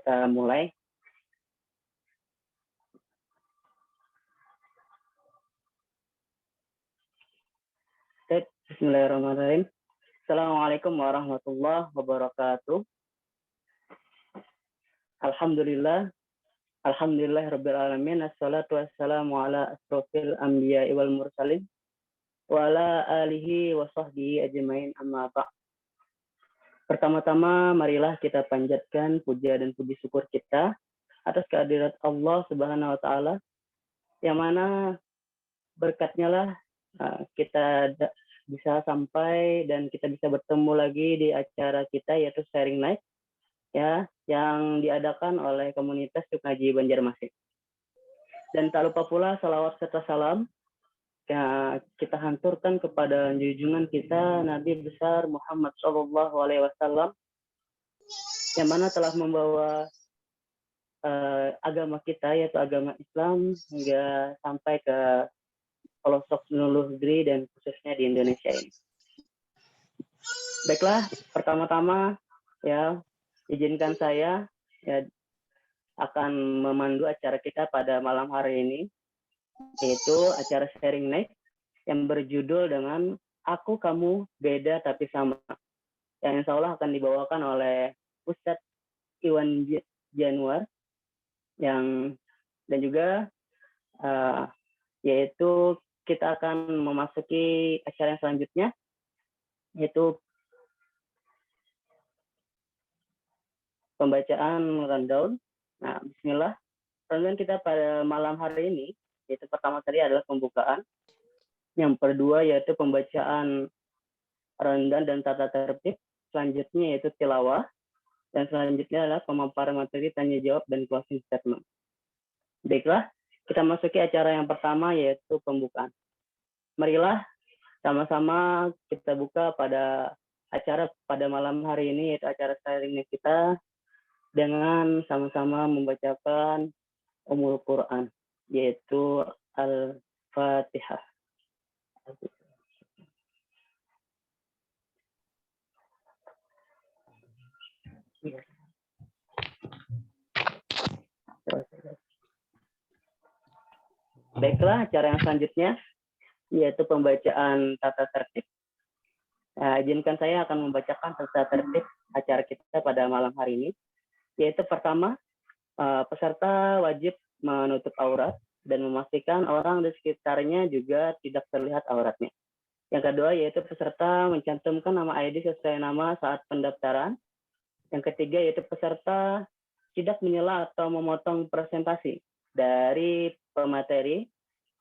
kita mulai. Bismillahirrahmanirrahim. Assalamualaikum warahmatullahi wabarakatuh. Alhamdulillah rabbil alamin. Assalatu wassalamu ala asrofil anbiya'i wal mursalin wa ala alihi wa sahbihi ajmain, amma ba'd. Pertama-tama marilah kita panjatkan puja dan puji syukur kita atas kehadirat Allah Subhanahu wa taala, yang mana berkatnya lah kita bisa sampai dan kita bisa bertemu lagi di acara kita, yaitu Sharing Night ya, yang diadakan oleh komunitas Sukmaji Banjarmasin. Dan tak lupa pula salawat serta salam ya, kita hanturkan kepada junjungan kita Nabi besar Muhammad SAW, yang mana telah membawa agama kita, yaitu agama Islam, hingga sampai ke pelosok seluruh negeri dan khususnya di Indonesia ini. Baiklah, pertama-tama ya izinkan saya ya akan memandu acara kita pada malam hari ini, yaitu acara Sharing Night yang berjudul dengan Aku Kamu Beda Tapi Sama, yang insya Allah akan dibawakan oleh Ustadz Iwan Januar, dan juga yaitu kita akan memasuki acara yang selanjutnya, yaitu pembacaan rundown. Nah, bismillah. Rundown kita pada malam hari ini, yaitu pertama tadi adalah pembukaan. Yang kedua yaitu pembacaan rundown dan tata tertib. Selanjutnya yaitu tilawah. Dan selanjutnya adalah pemaparan materi, tanya jawab, dan closing statement. Baiklah, kita masuki acara yang pertama, yaitu pembukaan. Marilah sama-sama kita buka pada acara pada malam hari ini, yaitu acara sharing kita, dengan sama-sama membacakan Ummul Quran, yaitu Al-Fatihah. Baiklah, acara yang selanjutnya yaitu pembacaan tata tertib. Nah, izinkan saya akan membacakan tata tertib acara kita pada malam hari ini, yaitu pertama, peserta wajib menutup aurat dan memastikan orang di sekitarnya juga tidak terlihat auratnya. Yang kedua yaitu peserta mencantumkan nama ID sesuai nama saat pendaftaran. Yang ketiga yaitu peserta tidak menyela atau memotong presentasi dari pemateri.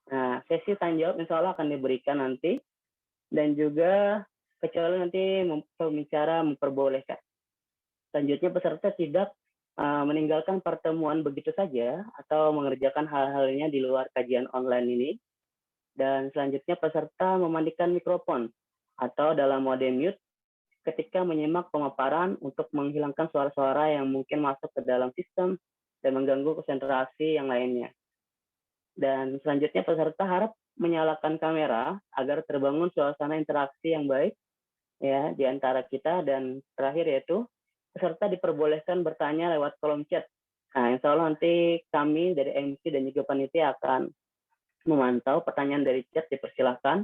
Nah, sesi tanya jawab insya Allah akan diberikan nanti, dan juga kecuali nanti pembicara memperbolehkan. Selanjutnya peserta tidak meninggalkan pertemuan begitu saja atau mengerjakan hal-halnya di luar kajian online ini. Dan selanjutnya peserta mematikan mikrofon atau dalam mode mute ketika menyimak pemaparan untuk menghilangkan suara-suara yang mungkin masuk ke dalam sistem dan mengganggu konsentrasi yang lainnya. Dan selanjutnya peserta harap menyalakan kamera agar terbangun suasana interaksi yang baik ya di antara kita. Dan terakhir yaitu peserta diperbolehkan bertanya lewat kolom chat. Nah, insya Allah nanti kami dari MC dan juga panitia akan memantau pertanyaan dari chat, dipersilahkan,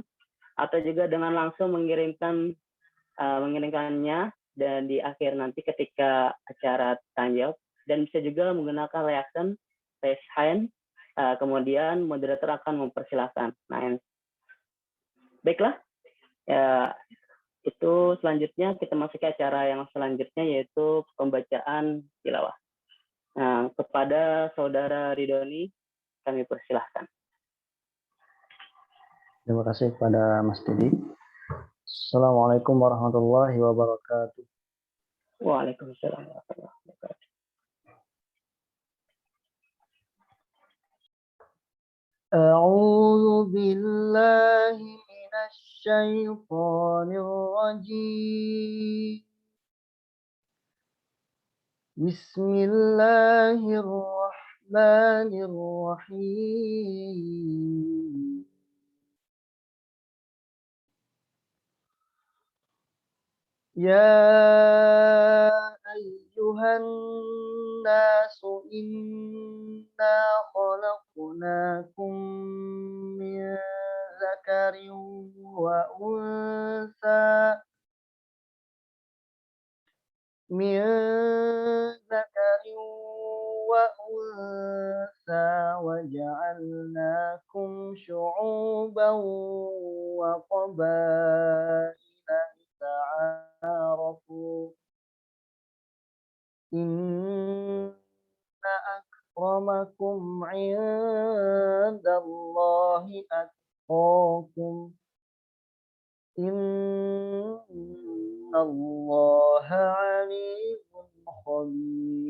atau juga dengan langsung mengirimkannya dan di akhir nanti ketika acara tanya jawab, dan bisa juga menggunakan reaction raise hand, kemudian moderator akan mempersilahkan. Nah, baiklah ya, itu selanjutnya kita masuk ke acara yang selanjutnya, yaitu pembacaan tilawah. Nah, kepada saudara Ridhoni kami persilahkan. Terima kasih kepada Mas Didi. Assalamualaikum warahmatullahi wabarakatuh. Waalaikumsalam warahmatullahi wabarakatuh. A'udzu billahi minasy syaithanir rajim. Bismillahirrahmanirrahim. Ya أيها الناس إنا خلقناكم من ذكر وأنثى من ذكر وأنثى وجعلناكم شعوبا وقبائل لتعارفوا إن أكرمكم عند الله أتقاكم إن الله عليم خبير.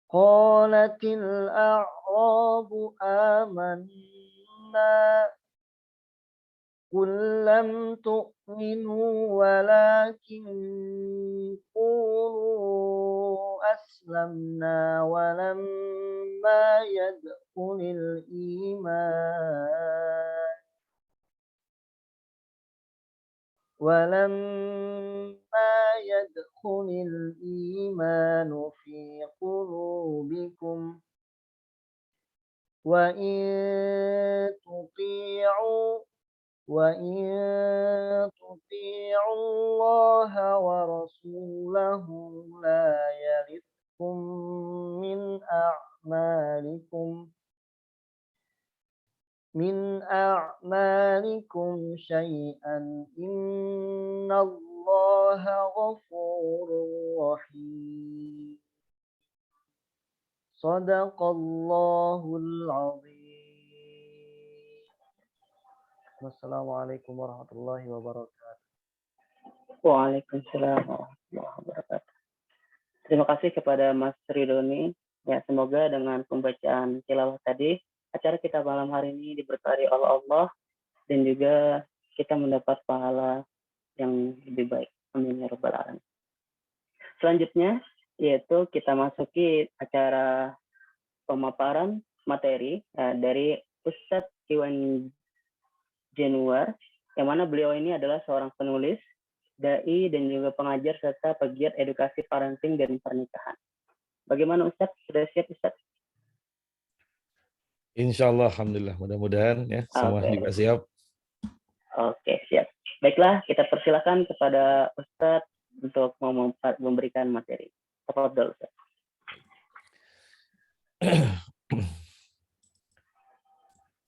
قالت الأعراب آمنا قل لم تؤمنوا ولكن قولوا أسلمنا ولما يدخل الإيمان في قلوبكم وإن تطيعوا الله ورسوله لا يلدكم من أعمالكم شيئا إن الله غفور رحيم. صدق الله العظيم. Wassalamualaikum warahmatullahi wabarakatuh. Waalaikumsalam warahmatullahi wabarakatuh. Terima kasih kepada Mas Ridoni. Ya, semoga dengan pembacaan tilawah tadi, acara kita malam hari ini diberkahi oleh Allah dan juga kita mendapat pahala yang lebih baik. Amin ya rabbal alamin. Selanjutnya yaitu kita masuki acara pemaparan materi dari Ustadz Iwan Januar, yang mana beliau ini adalah seorang penulis, dai, dan juga pengajar serta pegiat edukasi parenting dan pernikahan. Bagaimana Ustadz? Sudah siap Ustadz? Insya Allah, alhamdulillah. Mudah-mudahan ya semua juga siap. Oke, siap. Baiklah, kita persilakan kepada Ustadz untuk memberikan materi. Tafadhol Ustadz.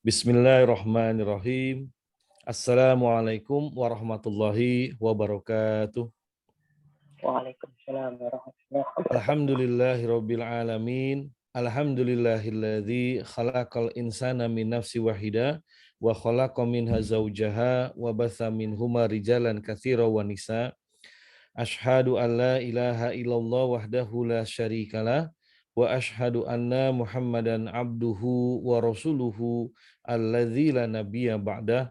Bismillahirrahmanirrahim. Assalamualaikum warahmatullahi wabarakatuh. Waalaikumsalam warahmatullahi wabarakatuh. Alhamdulillahirabbil alamin. Alhamdulillahilladzi khalaqal insana min nafsi wahida wa khalaqa minha zawjaha wa batha minhuma rijalan katsiran wa nisa. Asyhadu an la ilaha illallah wahdahu la syarikalah wa asyhadu anna Muhammadan abduhu wa rasuluhu alladzi la nabiyya ba'dah.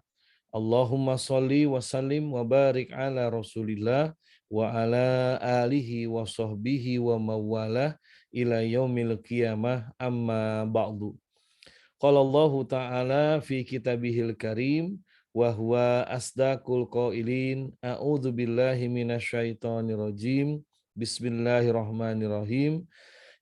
Allahumma sholli wa sallim wa barik ala Rasulillah wa ala alihi wa sahbihi wa mawalah ila yaumil qiyamah amma ba'du. Qala Allahu ta'ala fi kitabihil karim wa huwa asdaqul qailin a'udzu billahi minasyaitonir rajim. Bismillahirrahmanirrahim.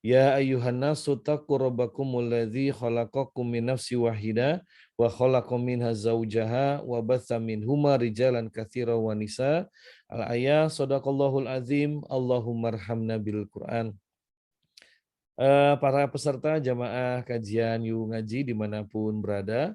Ya ayyuhan nasu taqu rabbakumul ladzi khalaqakum min nafsin wahidah wa khalaqa minha zawjaha wa batha minhuma rijalan katsiran wa nisa. Al-ayah. Shadaqallahul azim. Allahumma arhamna bil Qur'an. Para peserta jamaah kajian Yu Ngaji dimanapun berada,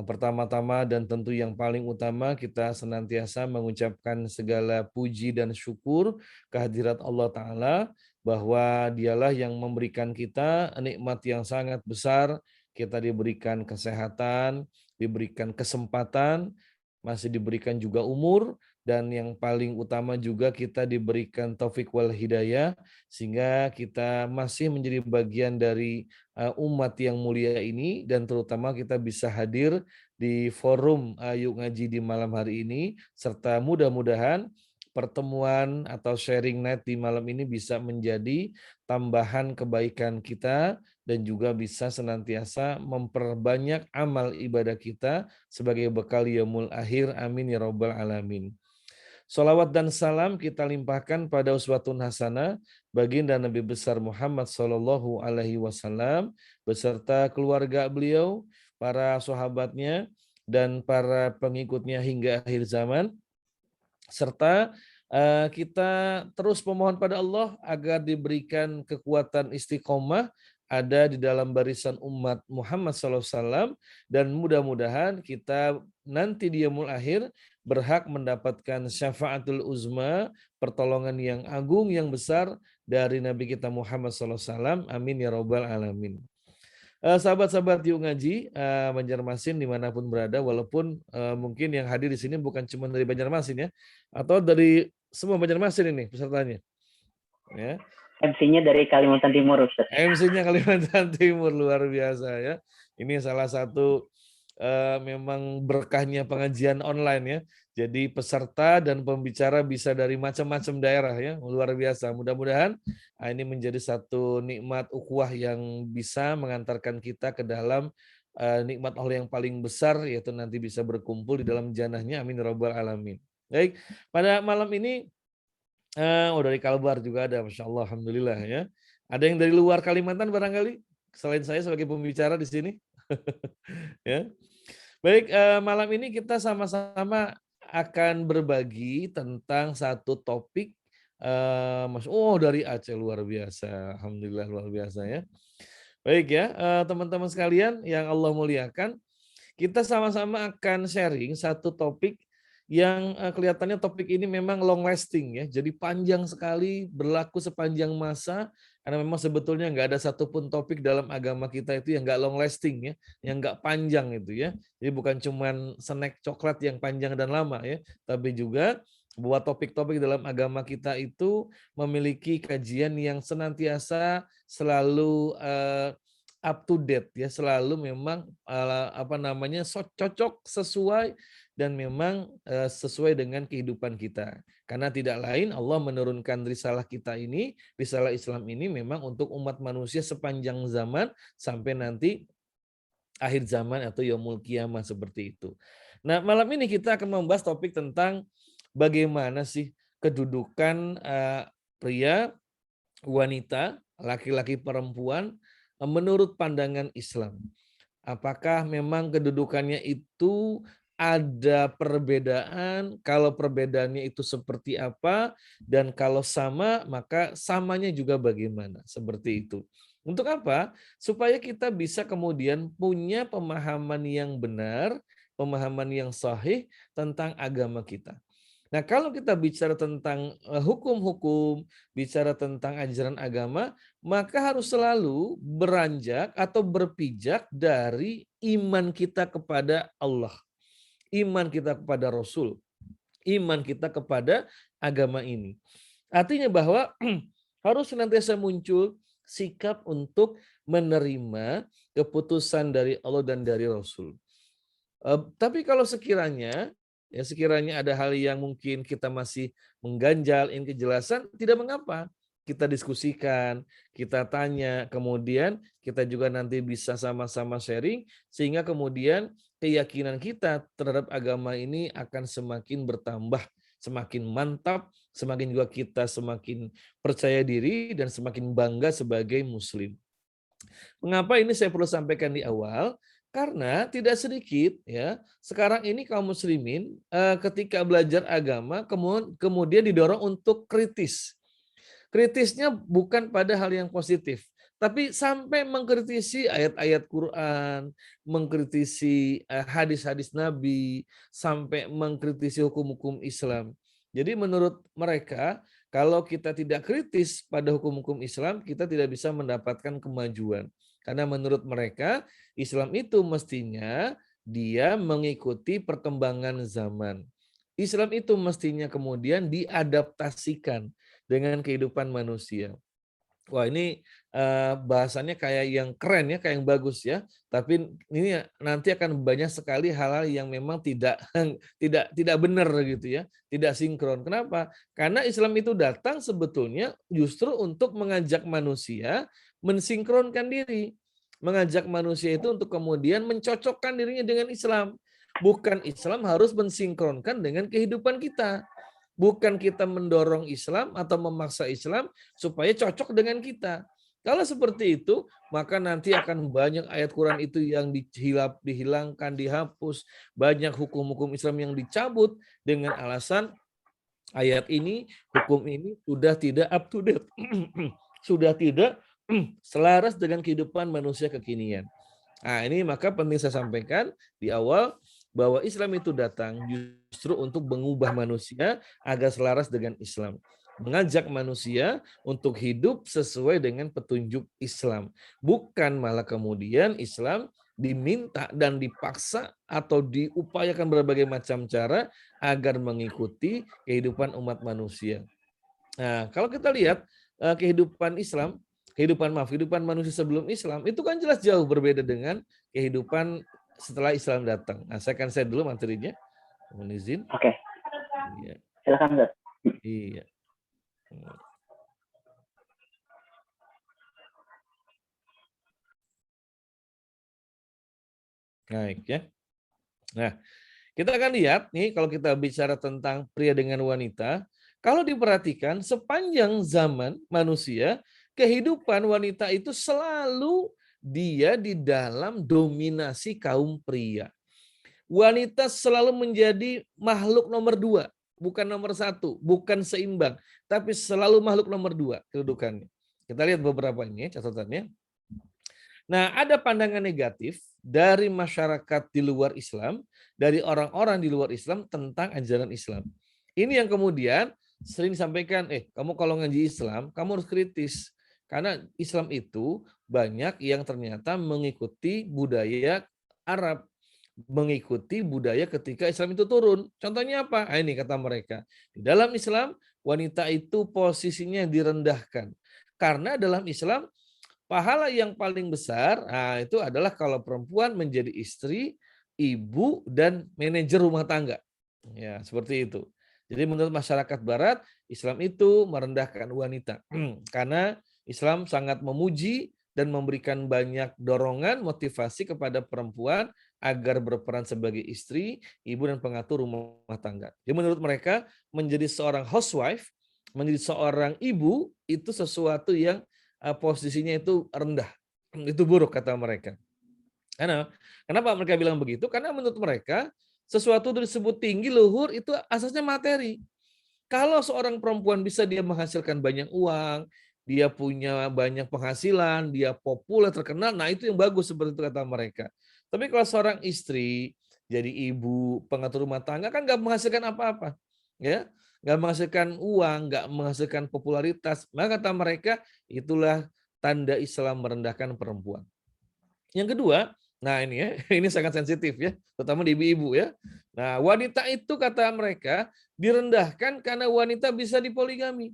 pertama-tama dan tentu yang paling utama kita senantiasa mengucapkan segala puji dan syukur kehadirat Allah Ta'ala, bahwa dialah yang memberikan kita nikmat yang sangat besar. Kita diberikan kesehatan, diberikan kesempatan, masih diberikan juga umur, dan yang paling utama juga kita diberikan taufik wal hidayah, sehingga kita masih menjadi bagian dari umat yang mulia ini, dan terutama kita bisa hadir di forum Yuk Ngaji di malam hari ini, serta mudah-mudahan pertemuan atau sharing night di malam ini bisa menjadi tambahan kebaikan kita dan juga bisa senantiasa memperbanyak amal ibadah kita sebagai bekal yaumul akhir. Amin ya rabbal alamin. Salawat dan salam kita limpahkan pada uswatun hasanah baginda Nabi besar Muhammad Sallallahu Alaihi Wasallam beserta keluarga beliau, para sahabatnya, dan para pengikutnya hingga akhir zaman. Serta kita terus memohon pada Allah agar diberikan kekuatan istiqomah ada di dalam barisan umat Muhammad SAW, dan mudah-mudahan kita nanti di yaumul akhir berhak mendapatkan syafaatul uzma, pertolongan yang agung yang besar dari Nabi kita Muhammad SAW. Amin ya rabbal alamin. Sahabat-sahabat Yuk Ngaji Banjarmasin dimanapun berada, walaupun mungkin yang hadir di sini bukan cuma dari Banjarmasin ya, atau dari semua Banjarmasin ini pesertanya. Ya. MC-nya dari Kalimantan Timur, Ustaz. MC-nya Kalimantan Timur, luar biasa ya. Ini salah satu memang berkahnya pengajian online ya. Jadi peserta dan pembicara bisa dari macam-macam daerah ya, luar biasa. Mudah-mudahan ini menjadi satu nikmat ukhuwah yang bisa mengantarkan kita ke dalam nikmat Allah yang paling besar, yaitu nanti bisa berkumpul di dalam janahnya. Amin ya rabbal alamin. Baik, pada malam ini dari Kalbar juga ada, Masya Allah, Alhamdulillah ya. Ada yang dari luar Kalimantan barangkali, selain saya sebagai pembicara di sini. Ya. Baik, malam ini kita sama-sama akan berbagi tentang satu topik. Dari Aceh, luar biasa, Alhamdulillah, luar biasa ya. Baik ya, teman-teman sekalian yang Allah muliakan, kita sama-sama akan sharing satu topik yang kelihatannya topik ini memang long lasting ya, jadi panjang sekali, berlaku sepanjang masa, karena memang sebetulnya nggak ada satupun topik dalam agama kita itu yang nggak long lasting ya, yang nggak panjang itu ya. Jadi bukan cuman snack coklat yang panjang dan lama ya, tapi juga buat topik-topik dalam agama kita itu memiliki kajian yang senantiasa selalu up to date ya, selalu memang cocok, sesuai, dan memang sesuai dengan kehidupan kita. Karena tidak lain Allah menurunkan risalah kita ini, risalah Islam ini memang untuk umat manusia sepanjang zaman sampai nanti akhir zaman atau yaumul qiyamah seperti itu. Nah, malam ini kita akan membahas topik tentang bagaimana sih kedudukan pria, wanita, laki-laki, perempuan menurut pandangan Islam. Apakah memang kedudukannya itu ada perbedaan? Kalau perbedaannya itu seperti apa? Dan kalau sama, maka samanya juga bagaimana? Seperti itu. Untuk apa? Supaya kita bisa kemudian punya pemahaman yang benar, pemahaman yang sahih tentang agama kita. Nah, kalau kita bicara tentang hukum-hukum, bicara tentang ajaran agama, maka harus selalu beranjak atau berpijak dari iman kita kepada Allah, iman kita kepada Rasul, iman kita kepada agama ini. Artinya bahwa harus senantiasa muncul sikap untuk menerima keputusan dari Allah dan dari Rasul. Tapi kalau sekiranya ada hal yang mungkin kita masih mengganjal, ingin kejelasan, tidak mengapa. Kita diskusikan, kita tanya, kemudian kita juga nanti bisa sama-sama sharing, sehingga kemudian keyakinan kita terhadap agama ini akan semakin bertambah, semakin mantap, semakin juga kita semakin percaya diri dan semakin bangga sebagai Muslim. Mengapa ini saya perlu sampaikan di awal? Karena tidak sedikit ya sekarang ini kaum muslimin ketika belajar agama kemudian didorong untuk kritis. Kritisnya bukan pada hal yang positif, tapi sampai mengkritisi ayat-ayat Quran, mengkritisi hadis-hadis Nabi, sampai mengkritisi hukum-hukum Islam. Jadi menurut mereka kalau kita tidak kritis pada hukum-hukum Islam, kita tidak bisa mendapatkan kemajuan. Karena menurut mereka, Islam itu mestinya dia mengikuti perkembangan zaman. Islam itu mestinya kemudian diadaptasikan dengan kehidupan manusia. Wah, ini bahasannya kayak yang keren ya, kayak yang bagus ya. Tapi ini nanti akan banyak sekali hal-hal yang memang tidak benar gitu ya, tidak sinkron. Kenapa? Karena Islam itu datang sebetulnya justru untuk mengajak manusia mensinkronkan diri, mengajak manusia itu untuk kemudian mencocokkan dirinya dengan Islam. Bukan Islam harus mensinkronkan dengan kehidupan kita. Bukan kita mendorong Islam atau memaksa Islam supaya cocok dengan kita. Kalau seperti itu, maka nanti akan banyak ayat Quran itu yang dihilangkan, dihapus. Banyak hukum-hukum Islam yang dicabut dengan alasan ayat ini, hukum ini sudah tidak up to date. Sudah tidak selaras dengan kehidupan manusia kekinian. Nah, ini maka penting saya sampaikan di awal bahwa Islam itu datang justru untuk mengubah manusia agar selaras dengan Islam. Mengajak manusia untuk hidup sesuai dengan petunjuk Islam. Bukan malah kemudian Islam diminta dan dipaksa atau diupayakan berbagai macam cara agar mengikuti kehidupan umat manusia. Nah, kalau kita lihat kehidupan kehidupan manusia sebelum Islam itu kan jelas jauh berbeda dengan kehidupan setelah Islam datang. Nah, saya akan share dulu materinya. Mohon izin. Oke. Iya. Silakan, Ustaz. Iya. Baik ya. Nah, kita akan lihat nih kalau kita bicara tentang pria dengan wanita, kalau diperhatikan sepanjang zaman manusia, kehidupan wanita itu selalu dia di dalam dominasi kaum pria. Wanita selalu menjadi makhluk nomor 2, bukan nomor 1, bukan seimbang, tapi selalu makhluk nomor 2 kedudukannya. Kita lihat beberapa ini catatannya. Nah, ada pandangan negatif dari masyarakat di luar Islam, dari orang-orang di luar Islam tentang ajaran Islam. Ini yang kemudian sering disampaikan, kamu kalau ngaji Islam, kamu harus kritis. Karena Islam itu banyak yang ternyata mengikuti budaya Arab, mengikuti budaya ketika Islam itu turun. Contohnya apa? Ini kata mereka. Di dalam Islam, wanita itu posisinya direndahkan. Karena dalam Islam, pahala yang paling besar itu adalah kalau perempuan menjadi istri, ibu, dan manajer rumah tangga. Ya, seperti itu. Jadi menurut masyarakat Barat, Islam itu merendahkan wanita. Karena Islam sangat memuji dan memberikan banyak dorongan, motivasi kepada perempuan agar berperan sebagai istri, ibu, dan pengatur rumah tangga. Jadi menurut mereka, menjadi seorang housewife, menjadi seorang ibu, itu sesuatu yang posisinya itu rendah. Itu buruk kata mereka. Kenapa mereka bilang begitu? Karena menurut mereka sesuatu disebut tinggi, luhur itu asasnya materi. Kalau seorang perempuan bisa dia menghasilkan banyak uang, dia punya banyak penghasilan, dia populer, terkenal, nah itu yang bagus seperti itu kata mereka. Tapi kalau seorang istri, jadi ibu, pengatur rumah tangga kan nggak menghasilkan apa-apa, ya, nggak menghasilkan uang, nggak menghasilkan popularitas. Maka kata mereka itulah tanda Islam merendahkan perempuan. Yang kedua, nah ini ya, ini sangat sensitif ya, terutama di ibu-ibu ya. Nah, wanita itu kata mereka direndahkan karena wanita bisa dipoligami.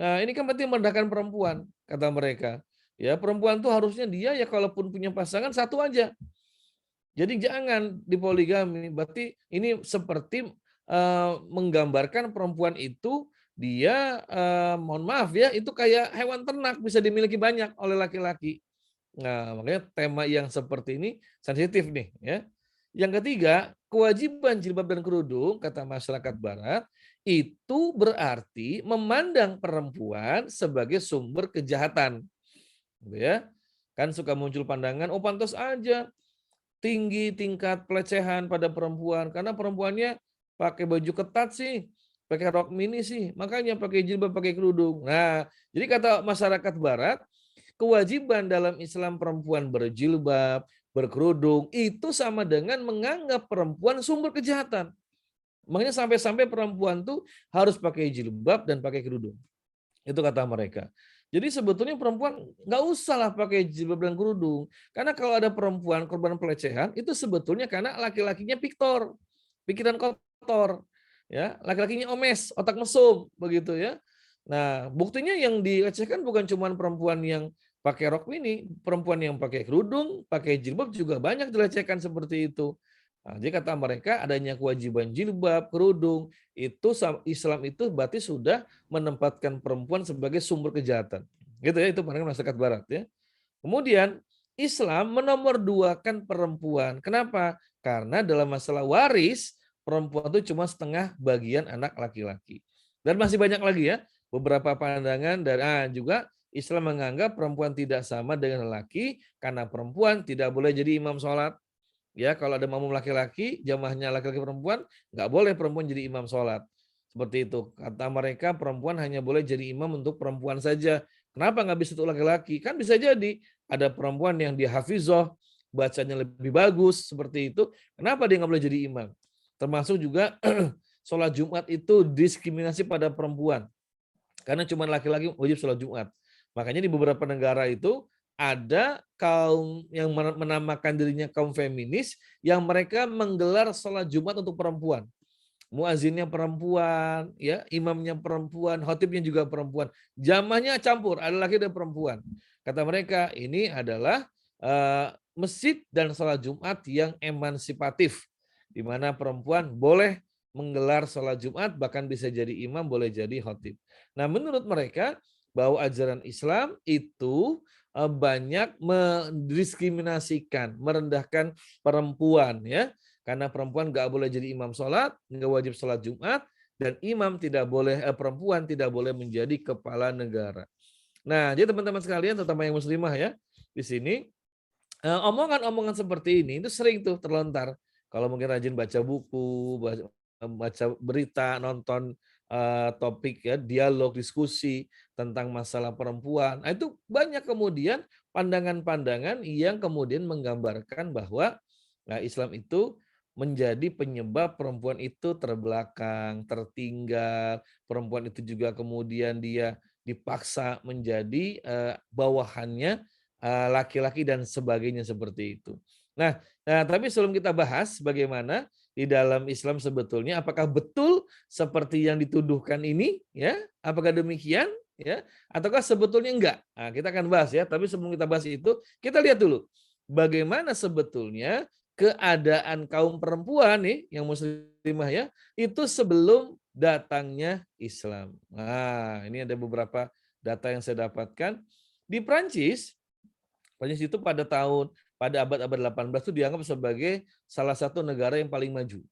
Nah, ini kan berarti merendahkan perempuan, kata mereka. Ya, perempuan tuh harusnya dia ya kalaupun punya pasangan satu aja. Jadi jangan dipoligami. Berarti ini seperti menggambarkan perempuan itu dia mohon maaf ya, itu kayak hewan ternak bisa dimiliki banyak oleh laki-laki. Nah, makanya tema yang seperti ini sensitif nih ya. Yang ketiga, kewajiban jilbab dan kerudung kata masyarakat Barat itu berarti memandang perempuan sebagai sumber kejahatan. Gitu ya. Kan suka muncul pandangan, oh pantas aja tinggi tingkat pelecehan pada perempuan karena perempuannya pakai baju ketat sih, pakai rok mini sih, makanya pakai jilbab, pakai kerudung. Nah, jadi kata masyarakat Barat, kewajiban dalam Islam perempuan berjilbab, berkerudung, itu sama dengan menganggap perempuan sumber kejahatan. Makanya sampai-sampai perempuan tuh harus pakai jilbab dan pakai kerudung. Itu kata mereka. Jadi sebetulnya perempuan nggak usah lah pakai jilbab dan kerudung. Karena kalau ada perempuan korban pelecehan, itu sebetulnya karena laki-lakinya piktor, pikiran kotor. Ya, laki-lakinya omes, otak mesum, begitu ya. Nah, buktinya yang dilecehkan bukan cuma perempuan yang pakai rok mini, perempuan yang pakai kerudung, pakai jilbab juga banyak dilecehkan seperti itu. Nah, jadi kata mereka adanya kewajiban jilbab, kerudung, itu Islam itu berarti sudah menempatkan perempuan sebagai sumber kejahatan. Gitu ya, itu pandangan masyarakat Barat ya. Kemudian Islam menomorduakan perempuan. Kenapa? Karena dalam masalah waris, perempuan itu cuma setengah bagian anak laki-laki. Dan masih banyak lagi ya beberapa pandangan dan juga Islam menganggap perempuan tidak sama dengan lelaki karena perempuan tidak boleh jadi imam sholat. Ya, kalau ada makmum laki-laki, jamaahnya laki-laki perempuan, nggak boleh perempuan jadi imam sholat. Seperti itu. Kata mereka perempuan hanya boleh jadi imam untuk perempuan saja. Kenapa nggak bisa untuk laki-laki? Kan bisa jadi ada perempuan yang dia hafizah, bacanya lebih bagus, seperti itu. Kenapa dia nggak boleh jadi imam? Termasuk juga sholat Jumat itu diskriminasi pada perempuan. Karena cuma laki-laki wajib sholat Jumat. Makanya di beberapa negara itu ada kaum yang menamakan dirinya kaum feminis yang mereka menggelar sholat Jumat untuk perempuan. Muazinnya perempuan, ya, imamnya perempuan, khotibnya juga perempuan. Jamaahnya campur, ada laki dan perempuan. Kata mereka, ini adalah masjid dan sholat Jumat yang emansipatif, di mana perempuan boleh menggelar sholat Jumat, bahkan bisa jadi imam, boleh jadi khotib. Nah, menurut mereka bahwa ajaran Islam itu banyak mendiskriminasikan, merendahkan perempuan, ya, karena perempuan nggak boleh jadi imam sholat, nggak wajib sholat Jumat, dan imam tidak boleh, perempuan tidak boleh menjadi kepala negara. Nah, jadi teman-teman sekalian, terutama yang muslimah ya, di sini omongan-omongan seperti ini itu sering tuh terlontar. Kalau mungkin rajin baca buku, baca berita, nonton topik ya, dialog, diskusi tentang masalah perempuan. Nah, itu banyak kemudian pandangan-pandangan yang kemudian menggambarkan bahwa Islam itu menjadi penyebab perempuan itu terbelakang, tertinggal. Perempuan itu juga kemudian dia dipaksa menjadi bawahannya laki-laki dan sebagainya seperti itu. Nah, tapi sebelum kita bahas bagaimana di dalam Islam sebetulnya apakah betul seperti yang dituduhkan ini, ya? Apakah demikian, ya? Ataukah sebetulnya enggak? Nah, kita akan bahas ya, tapi sebelum kita bahas itu, kita lihat dulu bagaimana sebetulnya keadaan kaum perempuan nih yang muslimah ya, itu sebelum datangnya Islam. Nah, ini ada beberapa data yang saya dapatkan. Di Prancis itu pada abad-abad 18 itu dianggap sebagai salah satu negara yang paling maju.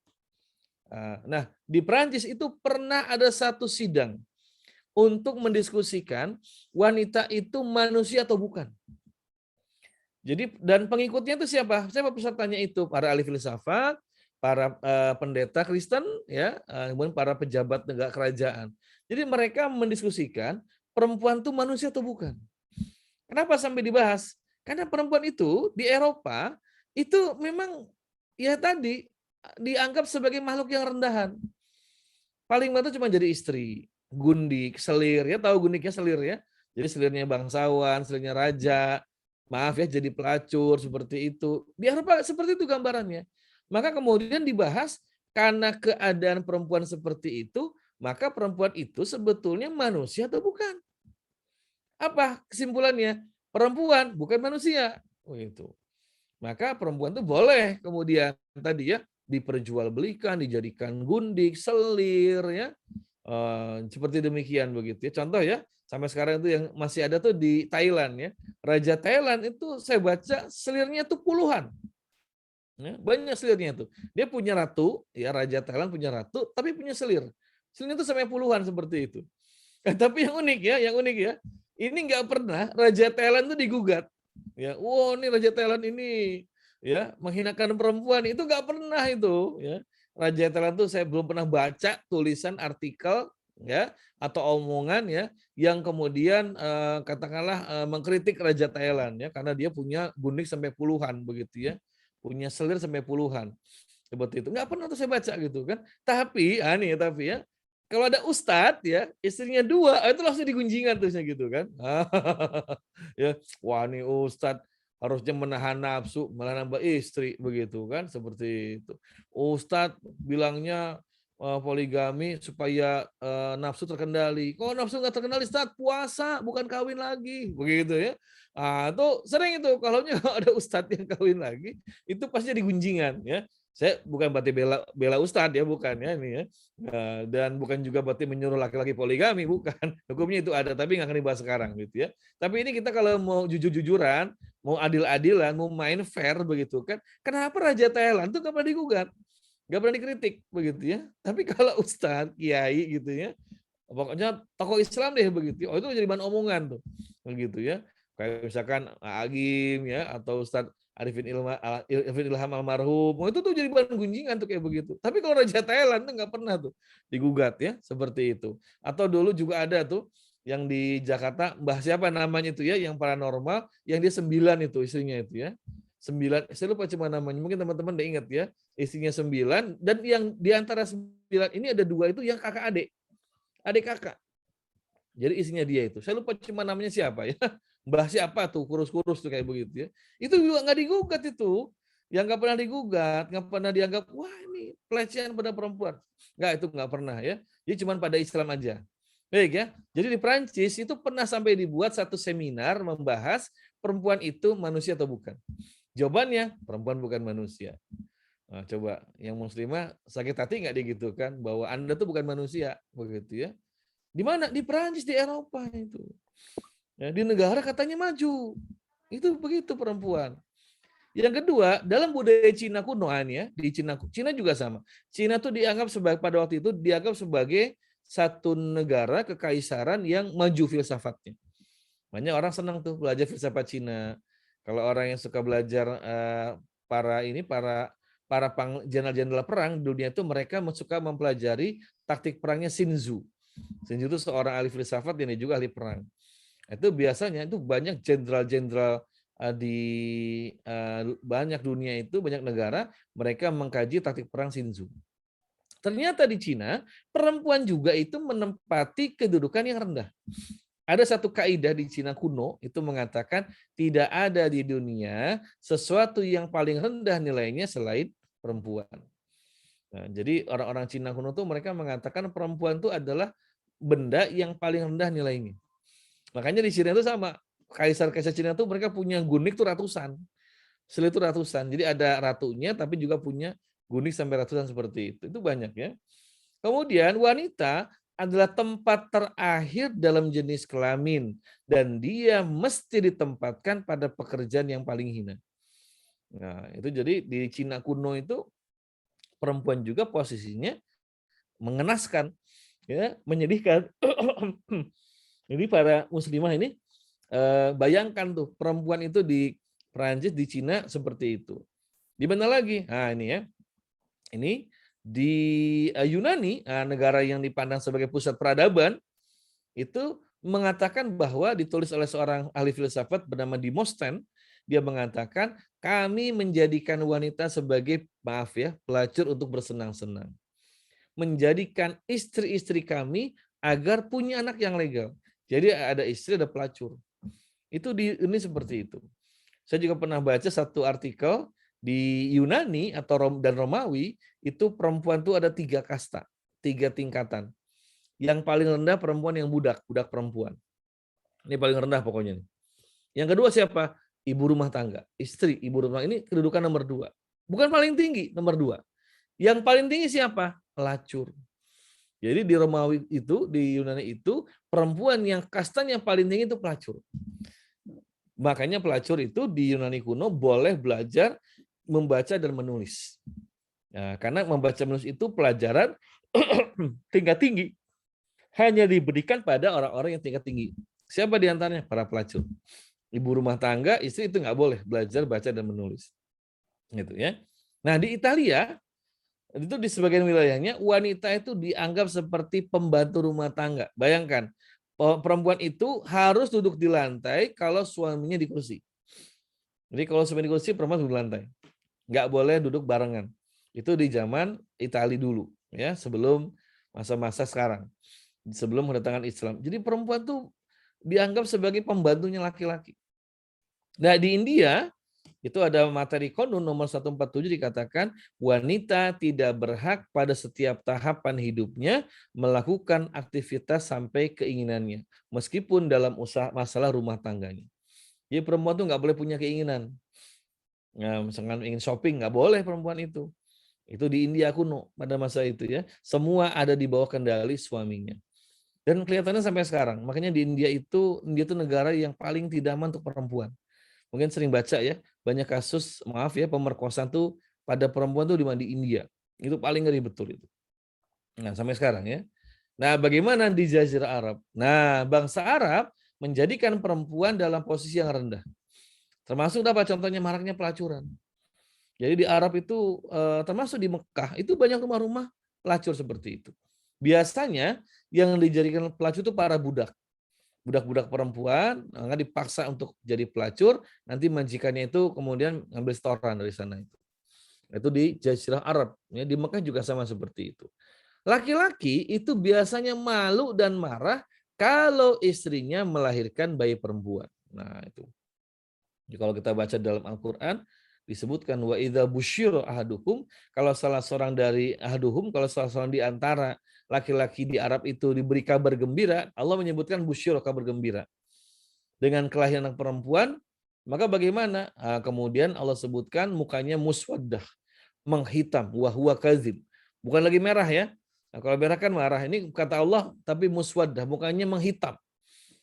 Nah, di Prancis itu pernah ada satu sidang untuk mendiskusikan wanita itu manusia atau bukan. Jadi dan pengikutnya itu siapa? Siapa pesertanya itu? Para ahli filsafat, para pendeta Kristen, ya, kemudian para pejabat negara kerajaan. Jadi mereka mendiskusikan perempuan itu manusia atau bukan. Kenapa sampai dibahas? Karena perempuan itu di Eropa itu memang ya tadi dianggap sebagai makhluk yang rendahan. Paling bantu cuma jadi istri, gundik, selir, ya tahu gundiknya selir ya. Jadi selirnya bangsawan, selirnya raja, maaf ya jadi pelacur seperti itu. Di Eropa seperti itu gambarannya. Maka kemudian dibahas karena keadaan perempuan seperti itu, maka perempuan itu sebetulnya manusia atau bukan? Apa kesimpulannya? Perempuan bukan manusia. Oh, itu. Maka perempuan itu boleh kemudian tadi ya diperjualbelikan, dijadikan gundik, selir ya. Seperti demikian begitu ya. Contoh ya, sampai sekarang itu yang masih ada tuh di Thailand ya. Raja Thailand itu saya baca selirnya tuh puluhan. Ya, banyak selirnya tuh. Dia punya ratu, ya Raja Thailand punya ratu, tapi punya selir. Selirnya tuh sampai puluhan seperti itu. Tapi yang unik ya, ini nggak pernah Raja Thailand itu digugat. Ya, wow, ini Raja Thailand ini ya menghinakan perempuan itu nggak pernah itu. Ya, Raja Thailand itu saya belum pernah baca tulisan artikel ya atau omongan ya yang kemudian katakanlah mengkritik Raja Thailand ya karena dia punya gundik sampai puluhan begitu ya, punya selir sampai puluhan seperti itu. Nggak pernah tuh saya baca gitu kan. Tapi ya kalau ada ustadz ya, istrinya 2, itu langsung digunjingan terusnya gitu kan. Ya, wah ini ustadz harusnya menahan nafsu, malah nambah istri begitu kan, seperti itu. Ustadz bilangnya poligami supaya nafsu terkendali. Kok nafsu nggak terkendali, Ustadz? Puasa, bukan kawin lagi, begitu ya. Itu sering itu kalau ada ustadz yang kawin lagi, itu pasti digunjingan ya. Saya bukan berarti bela ustadz ya, bukan ya ini ya. Dan bukan juga berarti menyuruh laki-laki poligami, bukan. Hukumnya itu ada, tapi nggak akan dibahas sekarang gitu ya. Tapi ini kita kalau mau jujur-jujuran, mau adil-adilan, mau main fair begitu kan. Kenapa Raja Thailand itu nggak pernah digugat? nggak pernah dikritik begitu ya. Tapi kalau ustadz, kiai gitu ya, pokoknya tokoh Islam deh begitu. Oh itu jadi bahan omongan tuh, begitu ya. Kayak misalkan Agim ya atau Ustadz Arifin Ilham almarhum, oh, itu tuh jadi bahan gunjingan tuh kayak begitu. Tapi kalau Raja Thailand tuh nggak pernah tuh digugat ya seperti itu. Atau dulu juga ada tuh yang di Jakarta, Mbah siapa namanya itu ya, yang paranormal, yang dia 9 itu istrinya itu ya. 9, saya lupa cuma namanya, mungkin teman-teman udah ingat ya, istrinya 9, dan yang di antara 9 ini ada 2 itu yang kakak adik kakak. Jadi isinya dia itu. Saya lupa cuma namanya siapa ya. Mbah siapa tuh, kurus-kurus tuh kayak begitu ya. Itu juga nggak digugat itu. Yang nggak pernah digugat, nggak pernah dianggap, wah ini pelecehan pada perempuan. Nggak, itu nggak pernah ya. Jadi cuma pada Islam aja. Baik ya. Jadi di Prancis itu pernah sampai dibuat satu seminar membahas perempuan itu manusia atau bukan. Jawabannya, perempuan bukan manusia. Nah, coba yang muslimah sakit hati nggak dia gitu kan, bahwa Anda tuh bukan manusia, begitu ya. Di mana? Di Perancis, di Eropa itu. Ya, di negara katanya maju. Itu begitu perempuan. Yang kedua, dalam budaya Cina kuno ya, di Cina juga sama. Cina tuh dianggap sebagai pada waktu itu dianggap sebagai satu negara kekaisaran yang maju filsafatnya. Banyak orang senang tuh belajar filsafat Cina. Kalau orang yang suka belajar para jenderal-jenderal perang dunia itu mereka suka mempelajari taktik perangnya Sun Tzu. Sun Tzu itu seorang ahli filsafat dan juga ahli perang. Itu biasanya itu banyak jenderal-jenderal di banyak dunia itu, banyak negara, mereka mengkaji taktik perang Sun Tzu. Ternyata di Cina, perempuan juga itu menempati kedudukan yang rendah. Ada satu kaidah di Cina kuno itu mengatakan tidak ada di dunia sesuatu yang paling rendah nilainya selain perempuan. Nah, jadi orang-orang Cina kuno tuh mereka mengatakan perempuan itu adalah benda yang paling rendah nilainya. Makanya di Cina itu sama. Kaisar-kaisar Cina itu mereka punya gunik tuh ratusan. Sel itu ratusan. Jadi ada ratunya tapi juga punya gunik sampai ratusan seperti itu. Itu banyak ya. Kemudian wanita adalah tempat terakhir dalam jenis kelamin dan dia mesti ditempatkan pada pekerjaan yang paling hina. Nah, itu jadi di Cina kuno itu perempuan juga posisinya mengenaskan, ya, menyedihkan. Jadi para muslimah ini bayangkan tuh perempuan itu di Perancis, di Cina seperti itu. Di mana lagi? Nah, ini ya. Ini di Yunani, negara yang dipandang sebagai pusat peradaban, itu mengatakan bahwa ditulis oleh seorang ahli filsafat bernama Demosthenes, dia mengatakan kami menjadikan wanita sebagai, maaf ya, pelacur untuk bersenang-senang. Menjadikan istri-istri kami agar punya anak yang legal. Jadi ada istri, ada pelacur. Itu ini seperti itu. Saya juga pernah baca satu artikel di Yunani dan Romawi, itu perempuan itu ada 3 kasta, 3 tingkatan. Yang paling rendah perempuan yang budak perempuan. Ini paling rendah pokoknya. Yang kedua siapa? Ibu rumah tangga, istri ibu rumah, ini kedudukan nomor 2. Bukan paling tinggi, nomor 2. Yang paling tinggi siapa? Pelacur. Jadi di Romawi itu, di Yunani itu, perempuan yang kastanya paling tinggi itu pelacur. Makanya pelacur itu di Yunani kuno boleh belajar membaca dan menulis. Nah, karena membaca menulis itu pelajaran tingkat tinggi. Hanya diberikan pada orang-orang yang tingkat tinggi. Siapa di antaranya? Para pelacur. Ibu rumah tangga, istri itu nggak boleh belajar baca dan menulis. Gitu ya. Nah, di Italia, itu di sebagian wilayahnya, wanita itu dianggap seperti pembantu rumah tangga. Bayangkan, perempuan itu harus duduk di lantai kalau suaminya di kursi. Jadi kalau suami di kursi, perempuan duduk di lantai. Nggak boleh duduk barengan. Itu di zaman Italia dulu, ya, sebelum masa-masa sekarang, sebelum kedatangan Islam. Jadi perempuan tuh dianggap sebagai pembantunya laki-laki. Nah di India itu ada materi Qanun nomor 147 dikatakan wanita tidak berhak pada setiap tahapan hidupnya melakukan aktivitas sampai keinginannya, meskipun dalam masalah rumah tangganya. Jadi perempuan tuh nggak boleh punya keinginan. Nah, misalkan ingin shopping nggak boleh perempuan itu. Itu di India kuno pada masa itu ya. Semua ada di bawah kendali suaminya. Dan kelihatannya sampai sekarang. Makanya di India itu negara yang paling tidak aman untuk perempuan. Mungkin sering baca ya, banyak kasus, maaf ya, pemerkosaan tuh pada perempuan tuh di India. Itu paling ngeri betul itu. Nah, sampai sekarang ya. Nah, bagaimana di Jazirah Arab? Nah, bangsa Arab menjadikan perempuan dalam posisi yang rendah. Termasuk apa contohnya maraknya pelacuran. Jadi di Arab itu termasuk di Mekah itu banyak rumah-rumah pelacur seperti itu. Biasanya yang dijadikan pelacur itu para budak. Budak-budak perempuan dipaksa untuk jadi pelacur, nanti majikannya itu kemudian ngambil setoran dari sana itu. Itu di Jazirah Arab, ya, di Mekah juga sama seperti itu. Laki-laki itu biasanya malu dan marah kalau istrinya melahirkan bayi perempuan. Nah, itu. Jadi kalau kita baca dalam Al-Qur'an disebutkan wa idza busyira ahaduhum, kalau salah seorang dari ahaduhum, kalau salah seorang di antara laki-laki di Arab itu diberi kabar gembira, Allah menyebutkan busyira, kabar gembira. Dengan kelahiran anak perempuan, maka bagaimana? Nah, kemudian Allah sebutkan mukanya muswaddah, menghitam, wa huwa kadzib. Bukan lagi merah ya. Nah, kalau merah kan marah. Ini kata Allah tapi muswaddah, mukanya menghitam.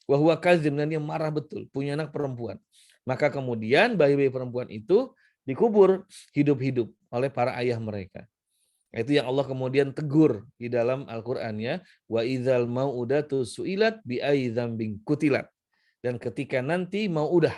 Wa huwa kadzib, dan dia marah betul, punya anak perempuan. Maka kemudian bayi-bayi perempuan itu dikubur hidup-hidup oleh para ayah mereka. Itu yang Allah kemudian tegur di dalam Al-Qur'an ya. Wa idzal mau'udatu su'ilat bi ayyi dzambin kutilat. Dan ketika nanti mau'udah,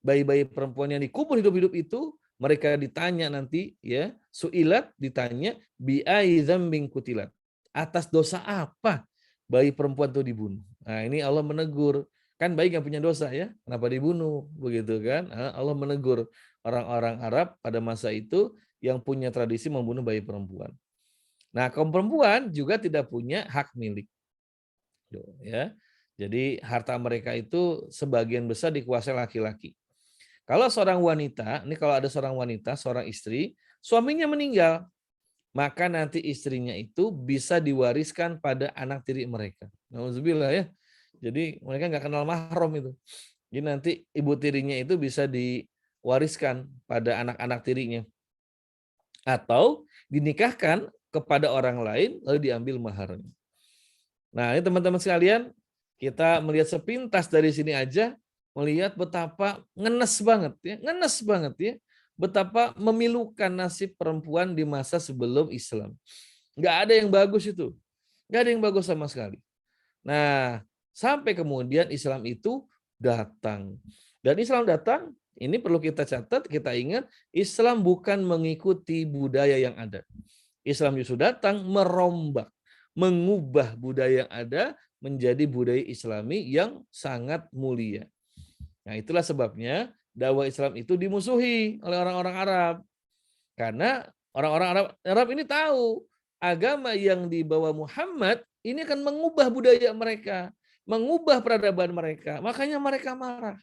bayi-bayi perempuan yang dikubur hidup-hidup itu, mereka ditanya nanti ya, su'ilat, ditanya bi ayyi dzambin kutilat. Atas dosa apa bayi perempuan itu dibunuh? Nah, ini Allah menegur. Kan bayi yang punya dosa ya, kenapa dibunuh? Begitu kan? Allah menegur orang-orang Arab pada masa itu yang punya tradisi membunuh bayi perempuan. Nah, kaum perempuan juga tidak punya hak milik. Ya. Jadi harta mereka itu sebagian besar dikuasai laki-laki. Kalau seorang wanita, ini kalau ada seorang wanita, seorang istri, suaminya meninggal, maka nanti istrinya itu bisa diwariskan pada anak tiri mereka. Nauzubillah ya. Jadi mereka nggak kenal mahram itu. Jadi nanti ibu tirinya itu bisa diwariskan pada anak-anak tirinya. Atau dinikahkan kepada orang lain lalu diambil maharnya. Nah, ini teman-teman sekalian, kita melihat sepintas dari sini aja, melihat betapa ngenes banget ya, betapa memilukan nasib perempuan di masa sebelum Islam. Nggak ada yang bagus itu, nggak ada yang bagus sama sekali. Nah, sampai kemudian Islam itu datang. Dan Islam datang, ini perlu kita catat, kita ingat, Islam bukan mengikuti budaya yang ada. Islam justru datang merombak, mengubah budaya yang ada menjadi budaya Islami yang sangat mulia. Nah, itulah sebabnya dakwah Islam itu dimusuhi oleh orang-orang Arab. Karena orang-orang Arab ini tahu agama yang dibawa Muhammad ini akan mengubah budaya mereka, mengubah peradaban mereka. Makanya mereka marah.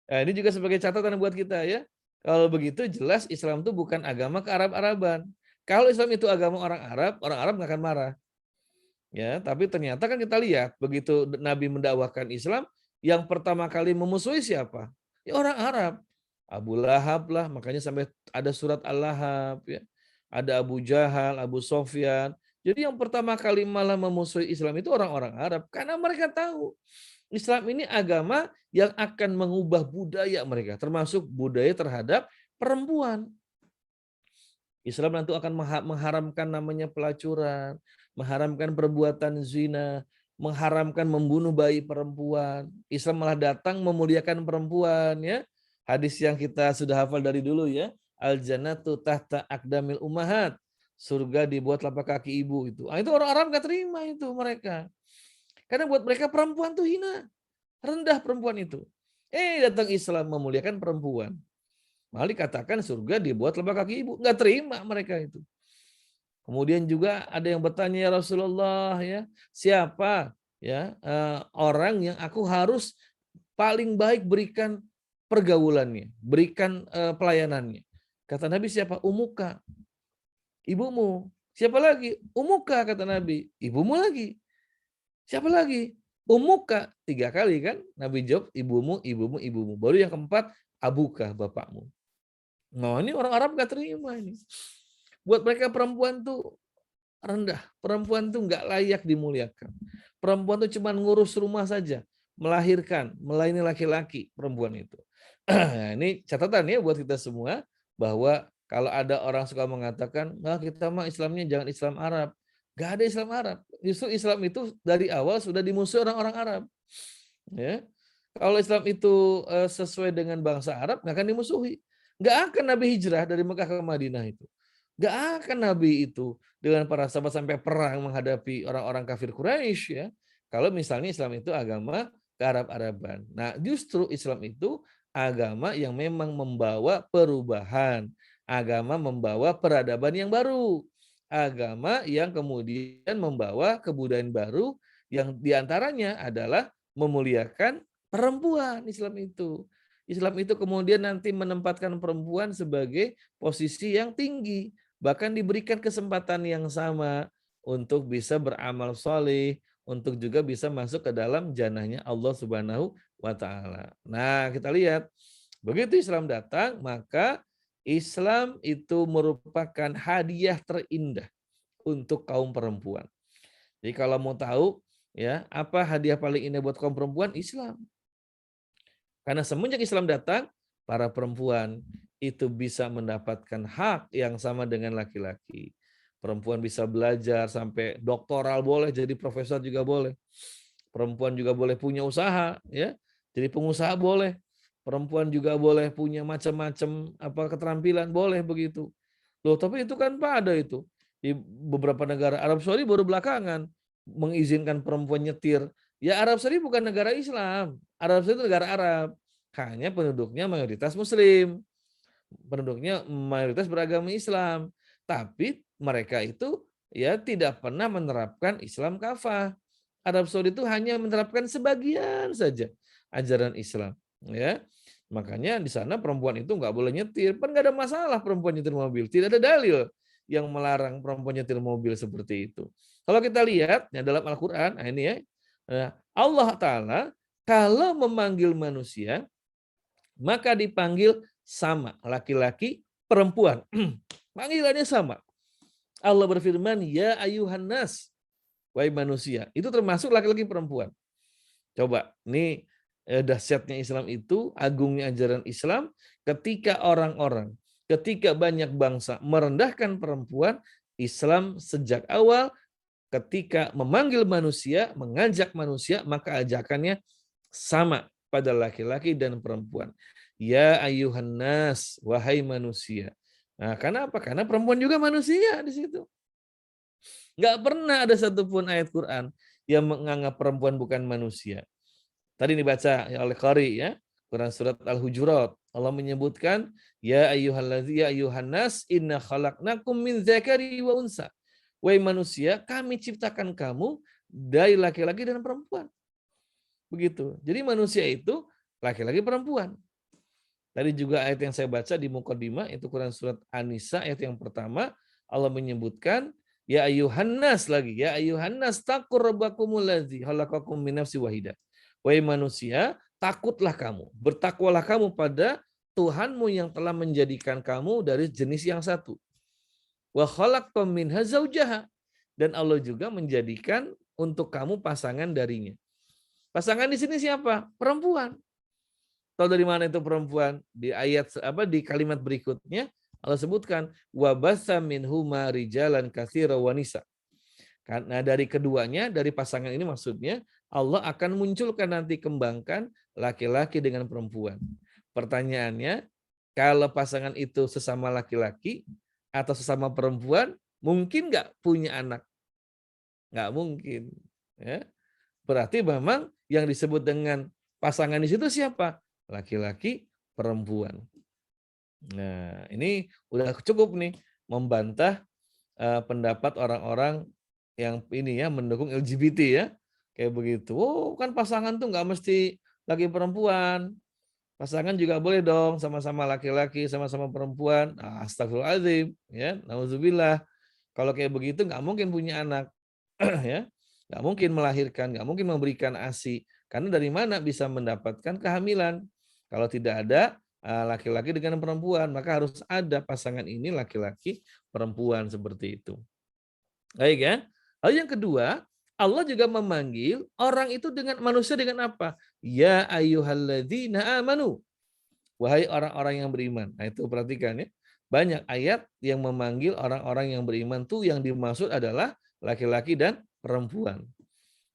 Nah, ini juga sebagai catatan buat kita ya. Kalau begitu jelas Islam itu bukan agama kearab-araban. Kalau Islam itu agama orang Arab nggak akan marah. Ya, tapi ternyata kan kita lihat begitu Nabi mendakwahkan Islam, yang pertama kali memusuhi siapa? Ya orang Arab. Abu Lahab lah, makanya sampai ada surat Al-Lahab ya. Ada Abu Jahal, Abu Sofyan. Jadi yang pertama kali malah memusuhi Islam itu orang-orang Arab karena mereka tahu Islam ini agama yang akan mengubah budaya mereka, termasuk budaya terhadap perempuan. Islam nanti akan mengharamkan namanya pelacuran, mengharamkan perbuatan zina, mengharamkan membunuh bayi perempuan. Islam malah datang memuliakan perempuan ya. Hadis yang kita sudah hafal dari dulu ya. Al-jannatu tahta aqdamil ummahat. Surga di bawah telapak kaki ibu itu. Itu orang Arab enggak terima itu mereka. Karena buat mereka perempuan tuh hina. Rendah perempuan itu. Datang Islam memuliakan perempuan. Malah dikatakan surga di bawah telapak kaki ibu. Enggak terima mereka itu. Kemudian juga ada yang bertanya, ya Rasulullah ya, siapa ya orang yang aku harus paling baik berikan pergaulannya, berikan pelayanannya. Kata Nabi, siapa? Umuka, ibumu. Siapa lagi? Umuka, kata Nabi. Ibumu lagi. Siapa lagi? Umuka. 3 kali kan Nabi jawab, ibumu, ibumu, ibumu. Baru yang keempat, abuka, bapakmu. Nah, ini orang Arab gak terima ini. Buat mereka perempuan tuh rendah. Perempuan tuh nggak layak dimuliakan. Perempuan tuh cuma ngurus rumah saja. Melahirkan, melayani laki-laki perempuan itu. Nah, ini catatan ya buat kita semua bahwa Kalau ada orang suka mengatakan, nah kita mah Islamnya jangan Islam Arab. Gak ada Islam Arab. Justru Islam itu dari awal sudah dimusuhi orang-orang Arab. Ya. Kalau Islam itu sesuai dengan bangsa Arab, nggak akan dimusuhi. Nggak akan Nabi hijrah dari Mekah ke Madinah itu. Nggak akan Nabi itu dengan para sahabat sampai perang menghadapi orang-orang kafir Quraisy ya. Kalau misalnya Islam itu agama kearab-araban. Nah, justru Islam itu agama yang memang membawa perubahan, agama membawa peradaban yang baru, agama yang kemudian membawa kebudayaan baru yang diantaranya adalah memuliakan perempuan. Islam itu kemudian nanti menempatkan perempuan sebagai posisi yang tinggi, bahkan diberikan kesempatan yang sama untuk bisa beramal soleh, untuk juga bisa masuk ke dalam jannahnya Allah Subhanahu wa taala. Nah, kita lihat begitu Islam datang, maka Islam itu merupakan hadiah terindah untuk kaum perempuan. Jadi kalau mau tahu ya, apa hadiah paling indah buat kaum perempuan? Islam. Karena semenjak Islam datang, para perempuan itu bisa mendapatkan hak yang sama dengan laki-laki. Perempuan bisa belajar sampai doktoral boleh, jadi profesor juga boleh. Perempuan juga boleh punya usaha, ya. Jadi pengusaha boleh. Perempuan juga boleh punya macam-macam keterampilan, boleh begitu. Loh, tapi itu kan pada itu di beberapa negara Arab Saudi baru belakangan mengizinkan perempuan nyetir. Ya Arab Saudi bukan negara Islam. Arab Saudi itu negara Arab. Hanya penduduknya mayoritas Muslim. Penduduknya mayoritas beragama Islam. Tapi mereka itu ya tidak pernah menerapkan Islam kafah. Arab Saudi itu hanya menerapkan sebagian saja ajaran Islam. Ya, makanya di sana perempuan itu nggak boleh nyetir. Kan nggak ada masalah perempuan nyetir mobil. Tidak ada dalil yang melarang perempuan nyetir mobil seperti itu. Kalau kita lihat ya dalam Al-Quran, nah ini ya, Allah Ta'ala kalau memanggil manusia, maka dipanggil sama, laki-laki, perempuan. Panggilannya sama. Allah berfirman, ya ayuhan nas, wahai manusia. Itu termasuk laki-laki perempuan. Coba, ini dahsyatnya Islam itu, agungnya ajaran Islam, ketika banyak bangsa merendahkan perempuan, Islam sejak awal ketika memanggil manusia, mengajak manusia, maka ajakannya sama pada laki-laki dan perempuan. Ya ayuhan nas, wahai manusia. Nah, karena apa? Karena perempuan juga manusia di situ. Nggak pernah ada satupun ayat Quran yang menganggap perempuan bukan manusia. Tadi dibaca oleh Qari ya, Quran surat Al-Hujurat. Allah menyebutkan, ya ayyuhan nas inna khalaqnakum min dzakari wa unsa. Wahai manusia, kami ciptakan kamu dari laki-laki dan perempuan. Begitu. Jadi manusia itu laki-laki perempuan. Tadi juga ayat yang saya baca di Muqaddimah itu Quran surat An-Nisa ayat yang pertama, Allah menyebutkan ya ayyuhan nas lagi, ya ayyuhan nas taqur rabbakumul ladzi khalaqakum min nafsin wahidah. Wahai manusia, takutlah kamu, bertakwalah kamu pada Tuhanmu yang telah menjadikan kamu dari jenis yang satu. Wa khalaqtum minha zaujaha, dan Allah juga menjadikan untuk kamu pasangan darinya. Pasangan di sini siapa? Perempuan. Tahu dari mana itu perempuan? Di ayat di kalimat berikutnya Allah sebutkan wa bassa minhuma rijalan katsira wa nisa. Karena dari keduanya, dari pasangan ini maksudnya Allah akan munculkan nanti kembangkan laki-laki dengan perempuan. Pertanyaannya, kalau pasangan itu sesama laki-laki atau sesama perempuan, mungkin nggak punya anak? Nggak mungkin. Ya. Berarti memang yang disebut dengan pasangan di situ siapa? Laki-laki, perempuan. Nah, ini udah cukup nih membantah pendapat orang-orang yang ini ya mendukung LGBT ya. Kayak begitu. Oh, kan pasangan tuh nggak mesti laki perempuan. Pasangan juga boleh dong sama-sama laki-laki, sama-sama perempuan. Astagfirullahaladzim, ya, nauzubillah. Kalau kayak begitu nggak mungkin punya anak, ya, nggak mungkin melahirkan, nggak mungkin memberikan ASI. Karena dari mana bisa mendapatkan kehamilan? Kalau tidak ada laki-laki dengan perempuan, maka harus ada pasangan ini laki-laki perempuan seperti itu. Baik ya. Lalu yang kedua, Allah juga memanggil orang itu dengan manusia dengan apa? Ya ayyuhalladzina amanu. Wahai orang-orang yang beriman. Nah itu perhatikan ya. banyak ayat yang memanggil orang-orang yang beriman tuh yang dimaksud adalah laki-laki dan perempuan.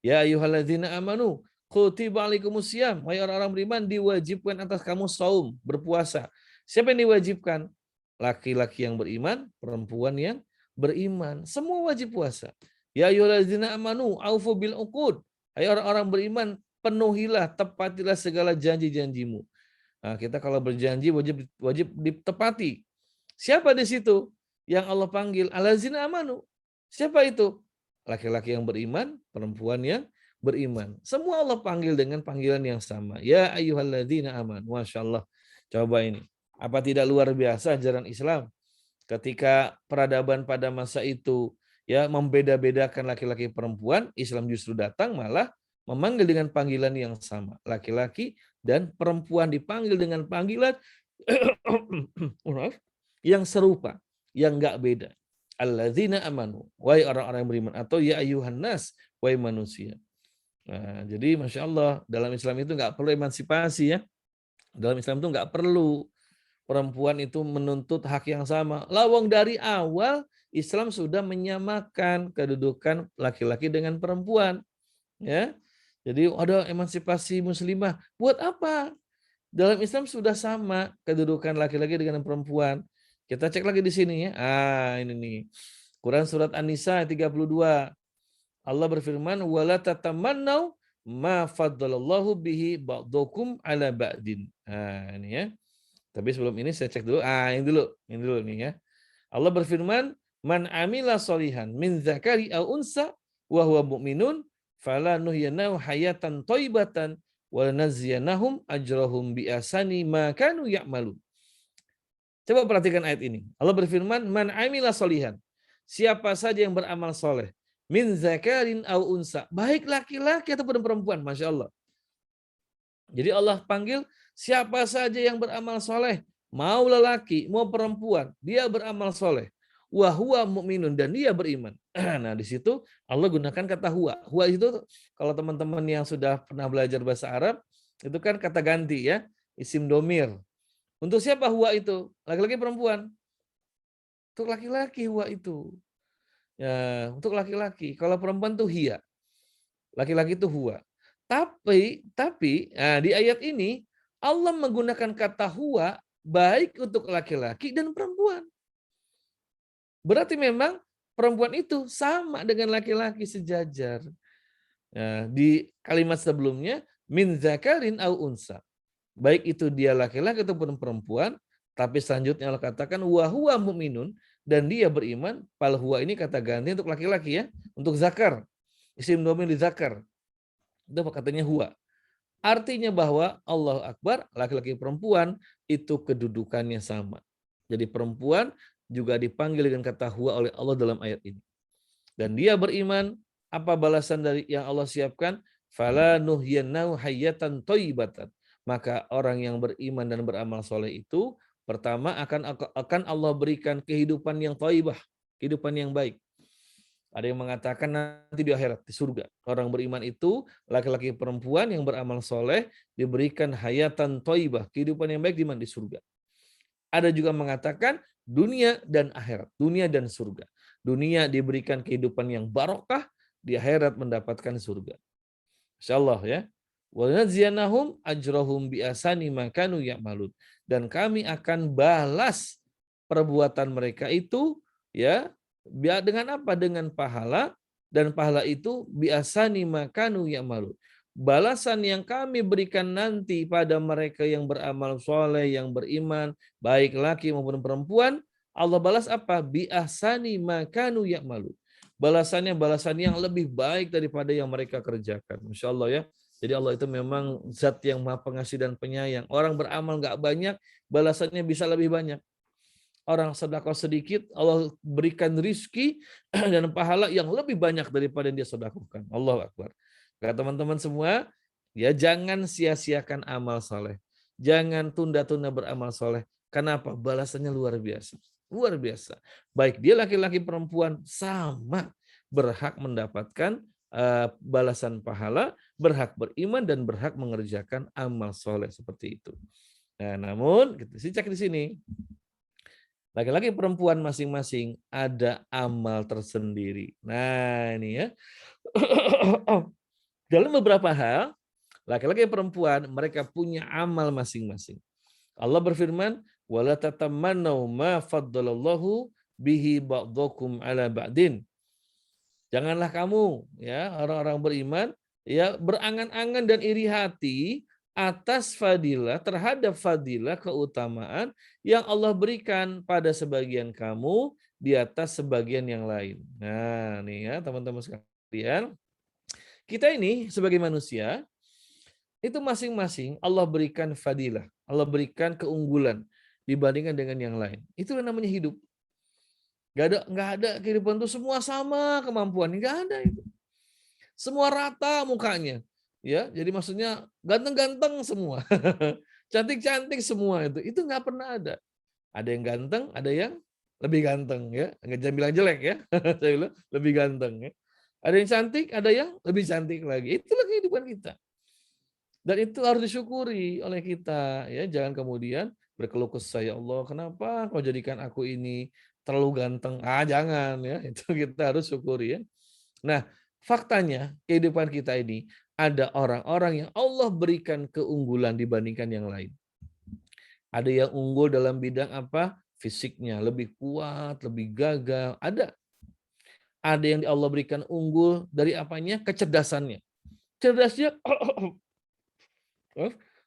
Ya ayyuhalladzina amanu kutiba alaikumusiyam. Wahai orang-orang beriman, diwajibkan atas kamu saum, berpuasa. Siapa yang diwajibkan? Laki-laki yang beriman, perempuan yang beriman. Semua wajib puasa. Ya ayyuhalladzina amanu aufu bil uqud. Hai orang-orang beriman, penuhilah, tepatilah segala janji-janjimu. Nah, kita kalau berjanji wajib ditepati. Siapa di situ yang Allah panggil? Allazina amanu. Siapa itu? Laki-laki yang beriman, perempuan yang beriman. Semua Allah panggil dengan panggilan yang sama. Ya ayyuhalladzina amanu. Masya Allah. Coba ini. Apa tidak luar biasa ajaran Islam? Ketika peradaban pada masa itu ya membeda-bedakan laki-laki perempuan, Islam justru datang malah memanggil dengan panggilan yang sama. Laki-laki dan perempuan dipanggil dengan panggilan yang serupa, yang enggak beda. Alladzina amanu, wahai orang-orang yang beriman, atau ya ayyuhan nas, wahai manusia. Nah, jadi Masya Allah, dalam Islam itu enggak perlu emansipasi ya. Dalam Islam itu enggak perlu perempuan itu menuntut hak yang sama. Lawang dari awal Islam sudah menyamakan kedudukan laki-laki dengan perempuan. Ya, jadi ada emansipasi muslimah. Buat apa? Dalam Islam sudah sama kedudukan laki-laki dengan perempuan. Kita cek lagi di sini ya. Ini nih. Quran surat An-Nisa 32. Allah berfirman, "Wala tatamannau ma faddalallahu bihi ba'dukum 'ala ba'din." Ini ya. Tapi sebelum ini saya cek dulu. Ini dulu nih ya. Allah berfirman, "Man amila sholihan min dzakari aw unsa wa huwa mu'minun fala nuhyanahu hayatan thayyibatan wa lanazziyanahum ajrahum bi ahsani ma kanu ya'malun." Coba perhatikan ayat ini. Allah berfirman, "Man amila sholihan." Siapa saja yang beramal soleh, min zakarin aw unsa, baik laki-laki ataupun perempuan, Masya Allah. Jadi Allah panggil siapa saja yang beramal soleh, mau lelaki, mau perempuan, dia beramal soleh. Wa huwa mu'minun, dan dia beriman. Nah, di situ Allah gunakan kata huwa. Huwa itu kalau teman-teman yang sudah pernah belajar bahasa Arab, itu kan kata ganti ya, isim domir. Untuk siapa huwa itu? Laki-laki perempuan? Untuk laki-laki huwa itu. Ya, untuk laki-laki. Kalau perempuan tuh hiya. Laki-laki itu huwa. Tapi di ayat ini Allah menggunakan kata huwa baik untuk laki-laki dan perempuan. Berarti memang perempuan itu sama dengan laki-laki sejajar. Nah, di kalimat sebelumnya min zakarin au unsa. Baik itu dia laki-laki ataupun perempuan, tapi selanjutnya Allah katakan wa huwa mu'minun, dan dia beriman. Pal huwa ini kata ganti untuk laki-laki ya, untuk zakar. Isim domir di zakar. Itu katanya huwa. Artinya bahwa Allah Akbar, laki-laki perempuan itu kedudukannya sama. Jadi perempuan juga dipanggil dengan kata huwa oleh Allah dalam ayat ini. Dan dia beriman, apa balasan dari yang Allah siapkan? Fala nuhyannahu hayatan thayyibatan. Maka orang yang beriman dan beramal soleh itu pertama akan Allah berikan kehidupan yang thayyibah, kehidupan yang baik. Ada yang mengatakan nanti di akhirat, di surga. Orang beriman itu, laki-laki perempuan yang beramal soleh, diberikan hayatan thayyibah, kehidupan yang baik di mana? Di surga. Ada juga mengatakan dunia dan akhirat, dunia dan surga. Dunia diberikan kehidupan yang barokah, di akhirat mendapatkan surga. Insyaallah ya. Wa nadziyanahum ajrahum bi ahsani ma kanu ya'malun. Dan kami akan balas perbuatan mereka itu ya dengan apa? Dengan pahala, dan pahala itu bi ahsani ma kanu ya'malun. Balasan yang kami berikan nanti pada mereka yang beramal soleh, yang beriman, baik laki maupun perempuan, Allah balas apa? Bi ahsani ma kanu ya'malun. Balasannya balasan yang lebih baik daripada yang mereka kerjakan. Masya Allah ya. Jadi Allah itu memang zat yang maha pengasih dan penyayang. Orang beramal nggak banyak, balasannya bisa lebih banyak. Orang sedekah sedikit, Allah berikan rizki dan pahala yang lebih banyak daripada yang dia sedekahkan. Allahu Akbar. Kata teman-teman semua, ya jangan sia-siakan amal soleh. Jangan tunda-tunda beramal soleh. Kenapa? Balasannya luar biasa. Luar biasa. Baik dia laki-laki perempuan sama berhak mendapatkan balasan pahala, berhak beriman dan berhak mengerjakan amal soleh seperti itu. Nah, namun kita cek di sini. Laki-laki perempuan masing-masing ada amal tersendiri. Nah, ini ya. Dalam beberapa hal, laki-laki dan perempuan mereka punya amal masing-masing. Allah berfirman, "Wala tatamannau ma faddalallahu bihi ba'dakum ala ba'din." Janganlah kamu ya orang-orang beriman ya berangan-angan dan iri hati atas fadilah terhadap fadilah keutamaan yang Allah berikan pada sebagian kamu di atas sebagian yang lain. Nah, nih ya teman-teman sekalian, kita ini sebagai manusia itu masing-masing Allah berikan fadilah, Allah berikan keunggulan dibandingkan dengan yang lain. Itulah namanya hidup. Nggak ada kehidupan itu semua sama kemampuan, nggak ada itu. Semua rata mukanya, ya. Jadi maksudnya ganteng-ganteng semua, cantik-cantik semua itu nggak pernah ada. Ada yang ganteng, ada yang lebih ganteng, ya. Nggak jangan bilang jelek ya, saya bilang lebih ganteng ya. Ada yang cantik, ada yang lebih cantik lagi. Itulah kehidupan kita. Dan itu harus disyukuri oleh kita, ya. Jangan kemudian berkeluh kesah, ya Allah, kenapa kau jadikan aku ini terlalu ganteng? Jangan ya. Itu kita harus syukuri ya. Nah, faktanya kehidupan kita ini ada orang-orang yang Allah berikan keunggulan dibandingkan yang lain. Ada yang unggul dalam bidang apa? Fisiknya lebih kuat, lebih gagah. Ada yang Allah berikan unggul dari apanya? Kecerdasannya. Cerdasnya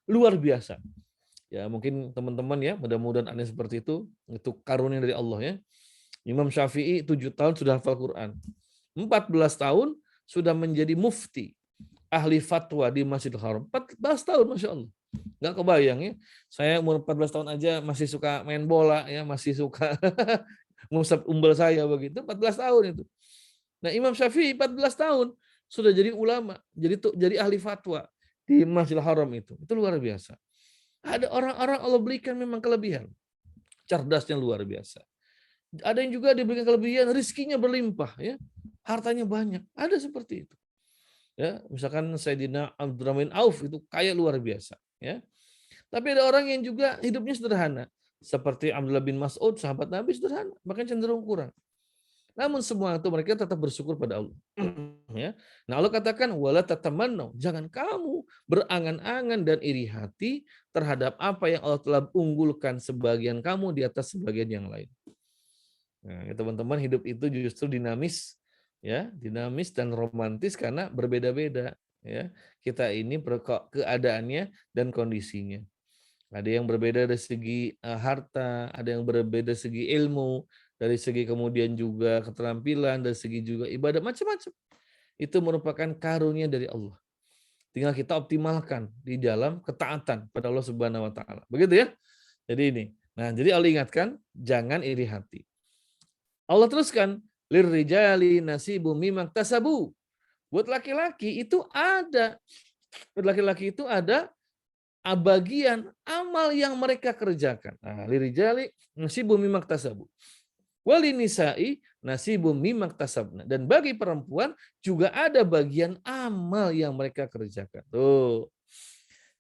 luar biasa. Ya, mungkin teman-teman ya, mudah-mudahan ada seperti itu karunia dari Allah ya. Imam Syafi'i 7 tahun sudah hafal Quran. 14 tahun sudah menjadi mufti, ahli fatwa di Masjidil Haram. 14 tahun, Masya Allah. Nggak kebayang ya. Saya umur 14 tahun aja masih suka main bola, ya masih suka ngusap umbel saya begitu. 14 tahun itu. Nah, Imam Syafi'i 14 tahun sudah jadi ulama, jadi ahli fatwa di Masjidil Haram itu. Itu luar biasa. Ada orang-orang Allah berikan memang kelebihan. Cerdasnya luar biasa. Ada yang juga diberikan kelebihan, rizkinya berlimpah ya. Hartanya banyak. Ada seperti itu. Ya, misalkan Sayyidina Abdurrahman Auf itu kaya luar biasa ya. Tapi ada orang yang juga hidupnya sederhana, seperti Abdullah bin Mas'ud, sahabat Nabi, sederhana, bahkan cenderung kurang. Namun semua itu mereka tetap bersyukur pada Allah. Ya. Nah, Allah katakan wala tatamannu, jangan kamu berangan-angan dan iri hati terhadap apa yang Allah telah unggulkan sebagian kamu di atas sebagian yang lain. Nah, ya, teman-teman, hidup itu justru dinamis, ya, dinamis dan romantis karena berbeda-beda, ya. Kita ini keadaannya dan kondisinya. Ada yang berbeda dari segi harta, ada yang berbeda segi ilmu, dari segi kemudian juga keterampilan, dari segi juga ibadah, macam-macam. Itu merupakan karunia dari Allah. Tinggal kita optimalkan di dalam ketaatan pada Allah Subhanahu wa taala. Begitu ya? Jadi ini. Nah, jadi Allah ingatkan jangan iri hati. Allah teruskan, lirrijali nasibum mimma iktasabu. Buat laki-laki itu ada. Buat laki-laki itu ada bagian amal yang mereka kerjakan. Nah, lirijali nasibum mimma iktasabu. Walinisa'i nasibum mimma iktasabna. Dan bagi perempuan juga ada bagian amal yang mereka kerjakan. Tuh.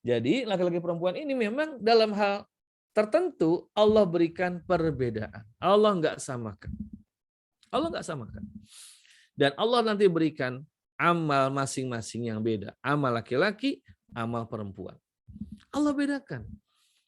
Jadi laki-laki perempuan ini memang dalam hal tertentu Allah berikan perbedaan. Allah nggak samakan. Allah nggak samakan. Dan Allah nanti berikan amal masing-masing yang beda. Amal laki-laki, amal perempuan. Allah bedakan.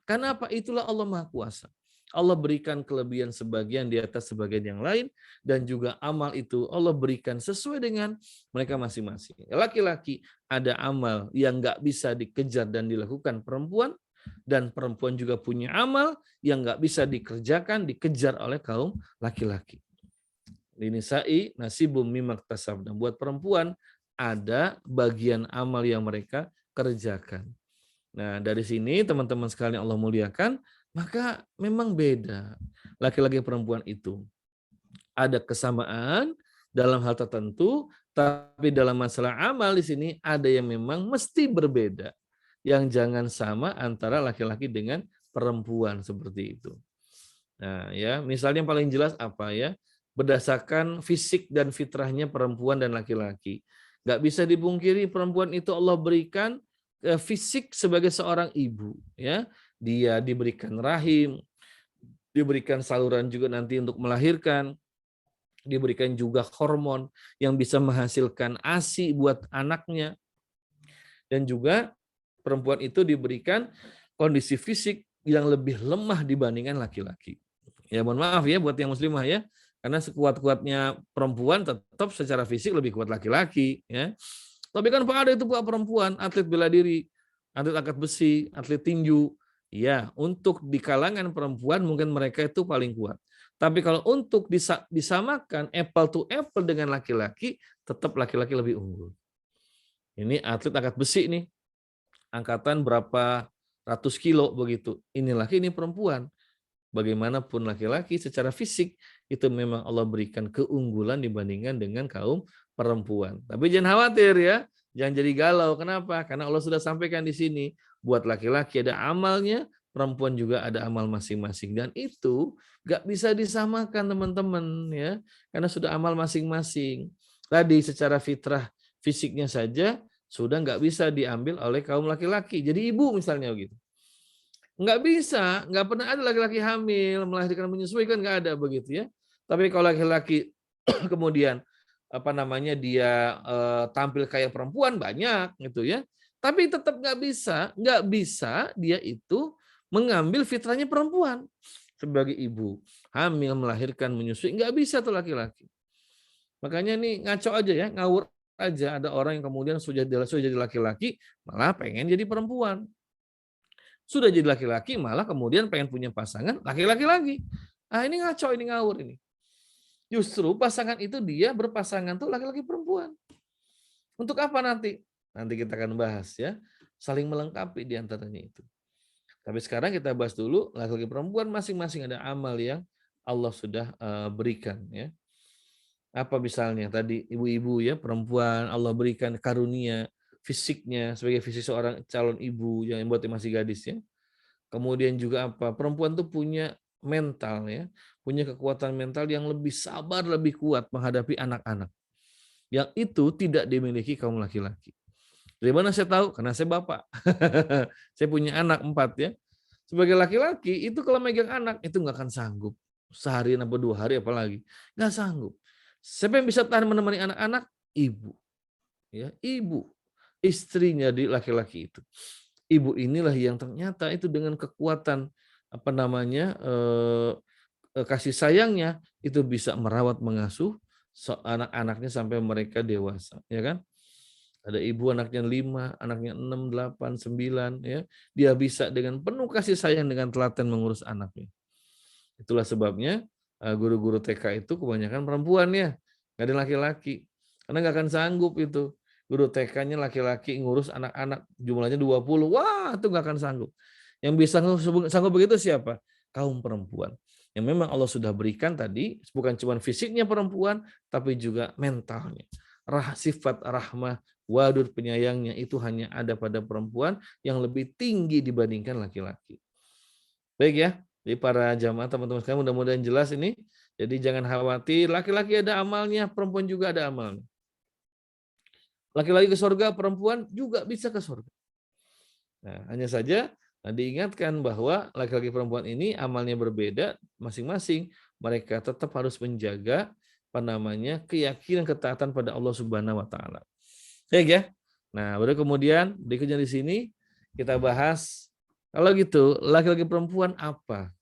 Karena apa? Itulah Allah Maha Kuasa. Allah berikan kelebihan sebagian di atas sebagian yang lain. Dan juga amal itu Allah berikan sesuai dengan mereka masing-masing. Laki-laki ada amal yang nggak bisa dikejar dan dilakukan perempuan. Dan perempuan juga punya amal yang nggak bisa dikerjakan, dikejar oleh kaum laki-laki. Linisa'i nasibum mimma iktasabna. Buat perempuan ada bagian amal yang mereka kerjakan. Nah, dari sini teman-teman sekalian Allah muliakan, maka memang beda laki-laki perempuan itu. Ada kesamaan dalam hal tertentu, tapi dalam masalah amal di sini ada yang memang mesti berbeda. Yang jangan sama antara laki-laki dengan perempuan seperti itu. Nah, ya, misalnya yang paling jelas apa ya? Berdasarkan fisik dan fitrahnya perempuan dan laki-laki. Nggak bisa dipungkiri perempuan itu Allah berikan fisik sebagai seorang ibu. Ya, dia diberikan rahim, diberikan saluran juga nanti untuk melahirkan, diberikan juga hormon yang bisa menghasilkan ASI buat anaknya, dan juga perempuan itu diberikan kondisi fisik yang lebih lemah dibandingkan laki-laki. Ya mohon maaf ya buat yang muslimah ya, karena sekuat-kuatnya perempuan tetap secara fisik lebih kuat laki-laki ya. Tapi kan Pak ada itu Pak perempuan, atlet bela diri, atlet angkat besi, atlet tinju. Ya, untuk di kalangan perempuan mungkin mereka itu paling kuat. Tapi kalau untuk disamakan apple to apple dengan laki-laki, tetap laki-laki lebih unggul. Ini atlet angkat besi nih, angkatan berapa ratus kilo begitu. Ini laki, ini perempuan. Bagaimanapun laki-laki secara fisik itu memang Allah berikan keunggulan dibandingkan dengan kaum perempuan. Tapi jangan khawatir ya, jangan jadi galau. Kenapa? Karena Allah sudah sampaikan di sini, buat laki-laki ada amalnya, perempuan juga ada amal masing-masing, dan itu nggak bisa disamakan teman-teman ya, karena sudah amal masing-masing. Tadi secara fitrah fisiknya saja sudah nggak bisa diambil oleh kaum laki-laki. Jadi ibu misalnya gitu. Nggak bisa, nggak pernah ada laki-laki hamil, melahirkan, menyusui, kan nggak ada begitu ya. Tapi kalau laki-laki kemudian dia tampil kayak perempuan banyak gitu ya. Tapi tetap nggak bisa dia itu mengambil fitrahnya perempuan sebagai ibu, hamil, melahirkan, menyusui, nggak bisa tuh laki-laki. Makanya nih ngaco aja ya, ngawur aja ada orang yang kemudian sudah jadi laki-laki malah pengen jadi perempuan. Sudah jadi laki-laki malah kemudian pengen punya pasangan laki-laki lagi. Ah ini ngaco, ini ngawur ini. Justru pasangan itu dia berpasangan tuh laki-laki perempuan. Untuk apa nanti? Nanti kita akan bahas ya. Saling melengkapi di antaranya itu. Tapi sekarang kita bahas dulu laki-laki perempuan masing-masing ada amal yang Allah sudah berikan ya. Apa misalnya tadi ibu-ibu ya, perempuan Allah berikan karunia fisiknya sebagai fisik seorang calon ibu yang buat masih gadis ya. Kemudian juga apa? Perempuan tuh punya mental ya, punya kekuatan mental yang lebih sabar, lebih kuat menghadapi anak-anak. Yang itu tidak dimiliki kaum laki-laki. Dari mana saya tahu? Karena saya bapak. Saya punya anak 4 ya. Sebagai laki-laki itu kalau megang anak itu nggak akan sanggup. Seharian apa 2 hari apalagi. Nggak sanggup. Siapa yang bisa tahan menemani anak-anak? Ibu. Ya, ibu. Istrinya di laki-laki itu. Ibu inilah yang ternyata itu dengan kekuatan kasih sayangnya itu bisa merawat mengasuh anak-anaknya sampai mereka dewasa, ya kan? Ada ibu anaknya 5, anaknya 6, 8, 9 ya. Dia bisa dengan penuh kasih sayang dengan telaten mengurus anaknya. Itulah sebabnya guru-guru TK itu kebanyakan perempuan ya, nggak ada laki-laki. Karena nggak akan sanggup itu. Guru TK-nya laki-laki ngurus anak-anak jumlahnya 20. Wah, itu nggak akan sanggup. Yang bisa sanggup begitu siapa? Kaum perempuan. Yang memang Allah sudah berikan tadi, bukan cuma fisiknya perempuan, tapi juga mentalnya. Sifat rahmah, wadud, penyayangnya itu hanya ada pada perempuan yang lebih tinggi dibandingkan laki-laki. Baik ya, jadi para jamaah teman-teman sekalian mudah-mudahan jelas ini. Jadi jangan khawatir, laki-laki ada amalnya, perempuan juga ada amalnya. Laki-laki ke surga, perempuan juga bisa ke surga. Nah, hanya saja diingatkan bahwa laki-laki perempuan ini amalnya berbeda masing-masing. Mereka tetap harus menjaga keyakinan ketaatan pada Allah Subhanahu wa taala. Baik ya. Nah, baru kemudian berikutnya di sini kita bahas kalau gitu laki-laki perempuan apa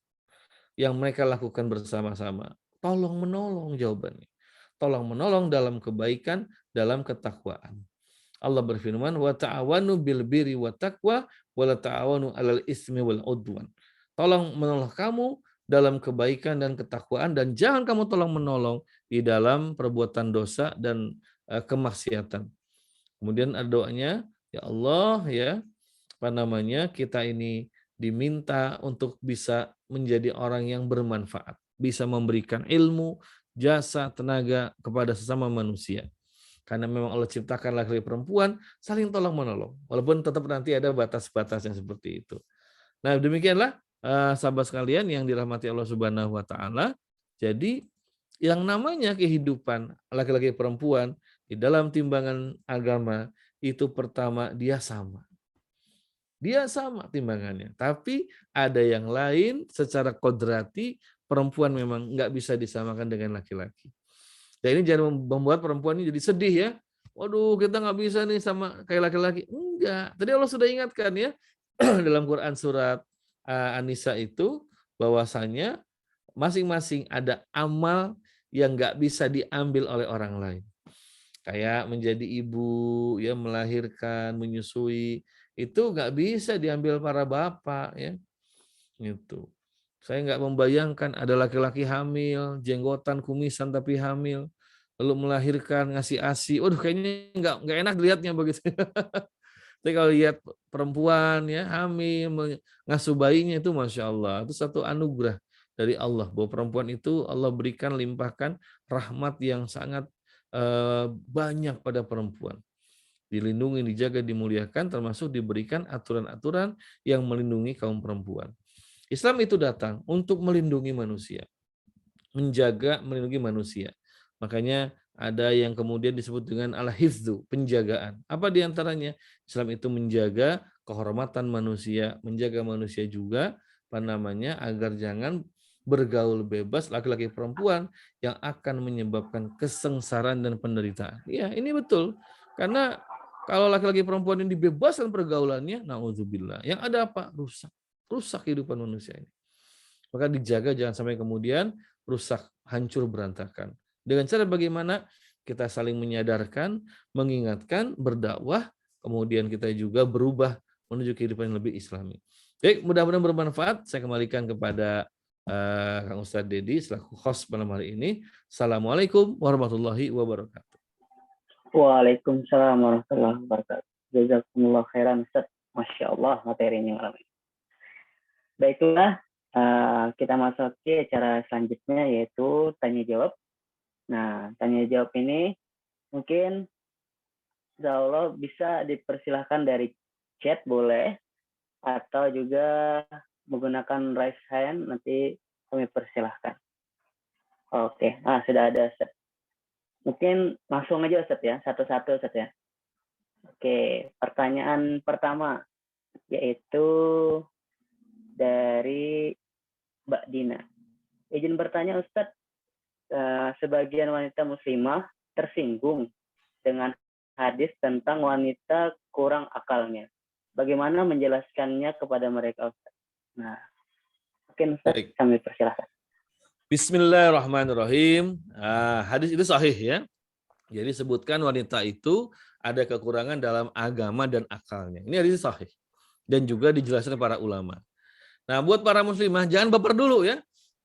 yang mereka lakukan bersama-sama? Tolong menolong jawabannya. Tolong menolong dalam kebaikan, dalam ketakwaan. Allah berfirman, wa ta'awanu bil birri wa taqwa wa la ta'awanu 'alal ismi wal 'udwan. Tolong menolong kamu dalam kebaikan dan ketakwaan, dan jangan kamu tolong menolong di dalam perbuatan dosa dan kemaksiatan. Kemudian ada doanya, ya Allah ya, kita ini diminta untuk bisa menjadi orang yang bermanfaat, bisa memberikan ilmu, jasa, tenaga kepada sesama manusia. Karena memang Allah ciptakan laki-laki perempuan saling tolong menolong, walaupun tetap nanti ada batas-batasnya seperti itu. Nah, demikianlah sahabat sekalian yang dirahmati Allah Subhanahu wa taala. Jadi yang namanya kehidupan laki-laki perempuan di dalam timbangan agama itu pertama dia sama. dia sama timbangannya. Tapi ada yang lain secara kodrati perempuan memang nggak bisa disamakan dengan laki-laki. Dan ini jangan membuat perempuan ini jadi sedih ya. Waduh, kita nggak bisa nih sama kayak laki-laki. Enggak. Tadi Allah sudah ingatkan ya dalam Quran surat An-Nisa itu bahwasanya masing-masing ada amal yang nggak bisa diambil oleh orang lain. Kayak menjadi ibu, ya melahirkan, menyusui, itu nggak bisa diambil para bapak ya. Gitu. Saya nggak membayangkan ada laki-laki hamil, jenggotan, kumisan tapi hamil, lalu melahirkan, ngasih ASI. Waduh, kayaknya nggak enak dilihatnya begitu. Tapi kalau lihat perempuan ya hamil, ngasuh bayinya itu masya Allah, itu satu anugerah dari Allah bahwa perempuan itu Allah berikan limpahkan rahmat yang sangat banyak pada perempuan. Dilindungi, dijaga, dimuliakan, termasuk diberikan aturan-aturan yang melindungi kaum perempuan. Islam itu datang untuk melindungi manusia, menjaga, melindungi manusia. Makanya ada yang kemudian disebut dengan al-hifdzu, penjagaan. Apa diantaranya? Islam itu menjaga kehormatan manusia, menjaga manusia juga, agar jangan bergaul bebas laki-laki perempuan yang akan menyebabkan kesengsaraan dan penderitaan. Ya, ini betul. Karena kalau laki-laki perempuan ini dibebaskan pergaulannya, naudzubillah, yang ada apa? Rusak kehidupan manusia ini. Maka dijaga jangan sampai kemudian rusak, hancur, berantakan. Dengan cara bagaimana? Kita saling menyadarkan, mengingatkan, berdakwah, kemudian kita juga berubah menuju kehidupan yang lebih islami. Baik, mudah-mudahan bermanfaat. Saya kembalikan kepada Kang Ustadz Dedi selaku host malam hari ini. Assalamualaikum warahmatullahi wabarakatuh. Waalaikumsalam warahmatullahi wabarakatuh. Jazakumullah khairan Ustaz. Masya Allah materinya malam ini. Baiklah, kita masuk ke acara selanjutnya yaitu tanya jawab. Nah, tanya jawab ini mungkin insya Allah bisa dipersilahkan dari chat boleh atau juga menggunakan raise hand, nanti kami persilahkan. Oke, sudah ada Ustaz. Mungkin langsung aja Ustaz ya, satu-satu Ustaz ya. Oke, pertanyaan pertama yaitu dari Mbak Dina. Izin bertanya Ustaz, sebagian wanita muslimah tersinggung dengan hadis tentang wanita kurang akalnya. Bagaimana menjelaskannya kepada mereka Ustaz? Nah, mungkin Ustaz kami persilahkan. Bismillahirrahmanirrahim. Hadis itu sahih ya. Jadi sebutkan wanita itu ada kekurangan dalam agama dan akalnya. Ini hadis sahih. Dan juga dijelaskan para ulama. Nah, buat para muslimah jangan baper dulu ya.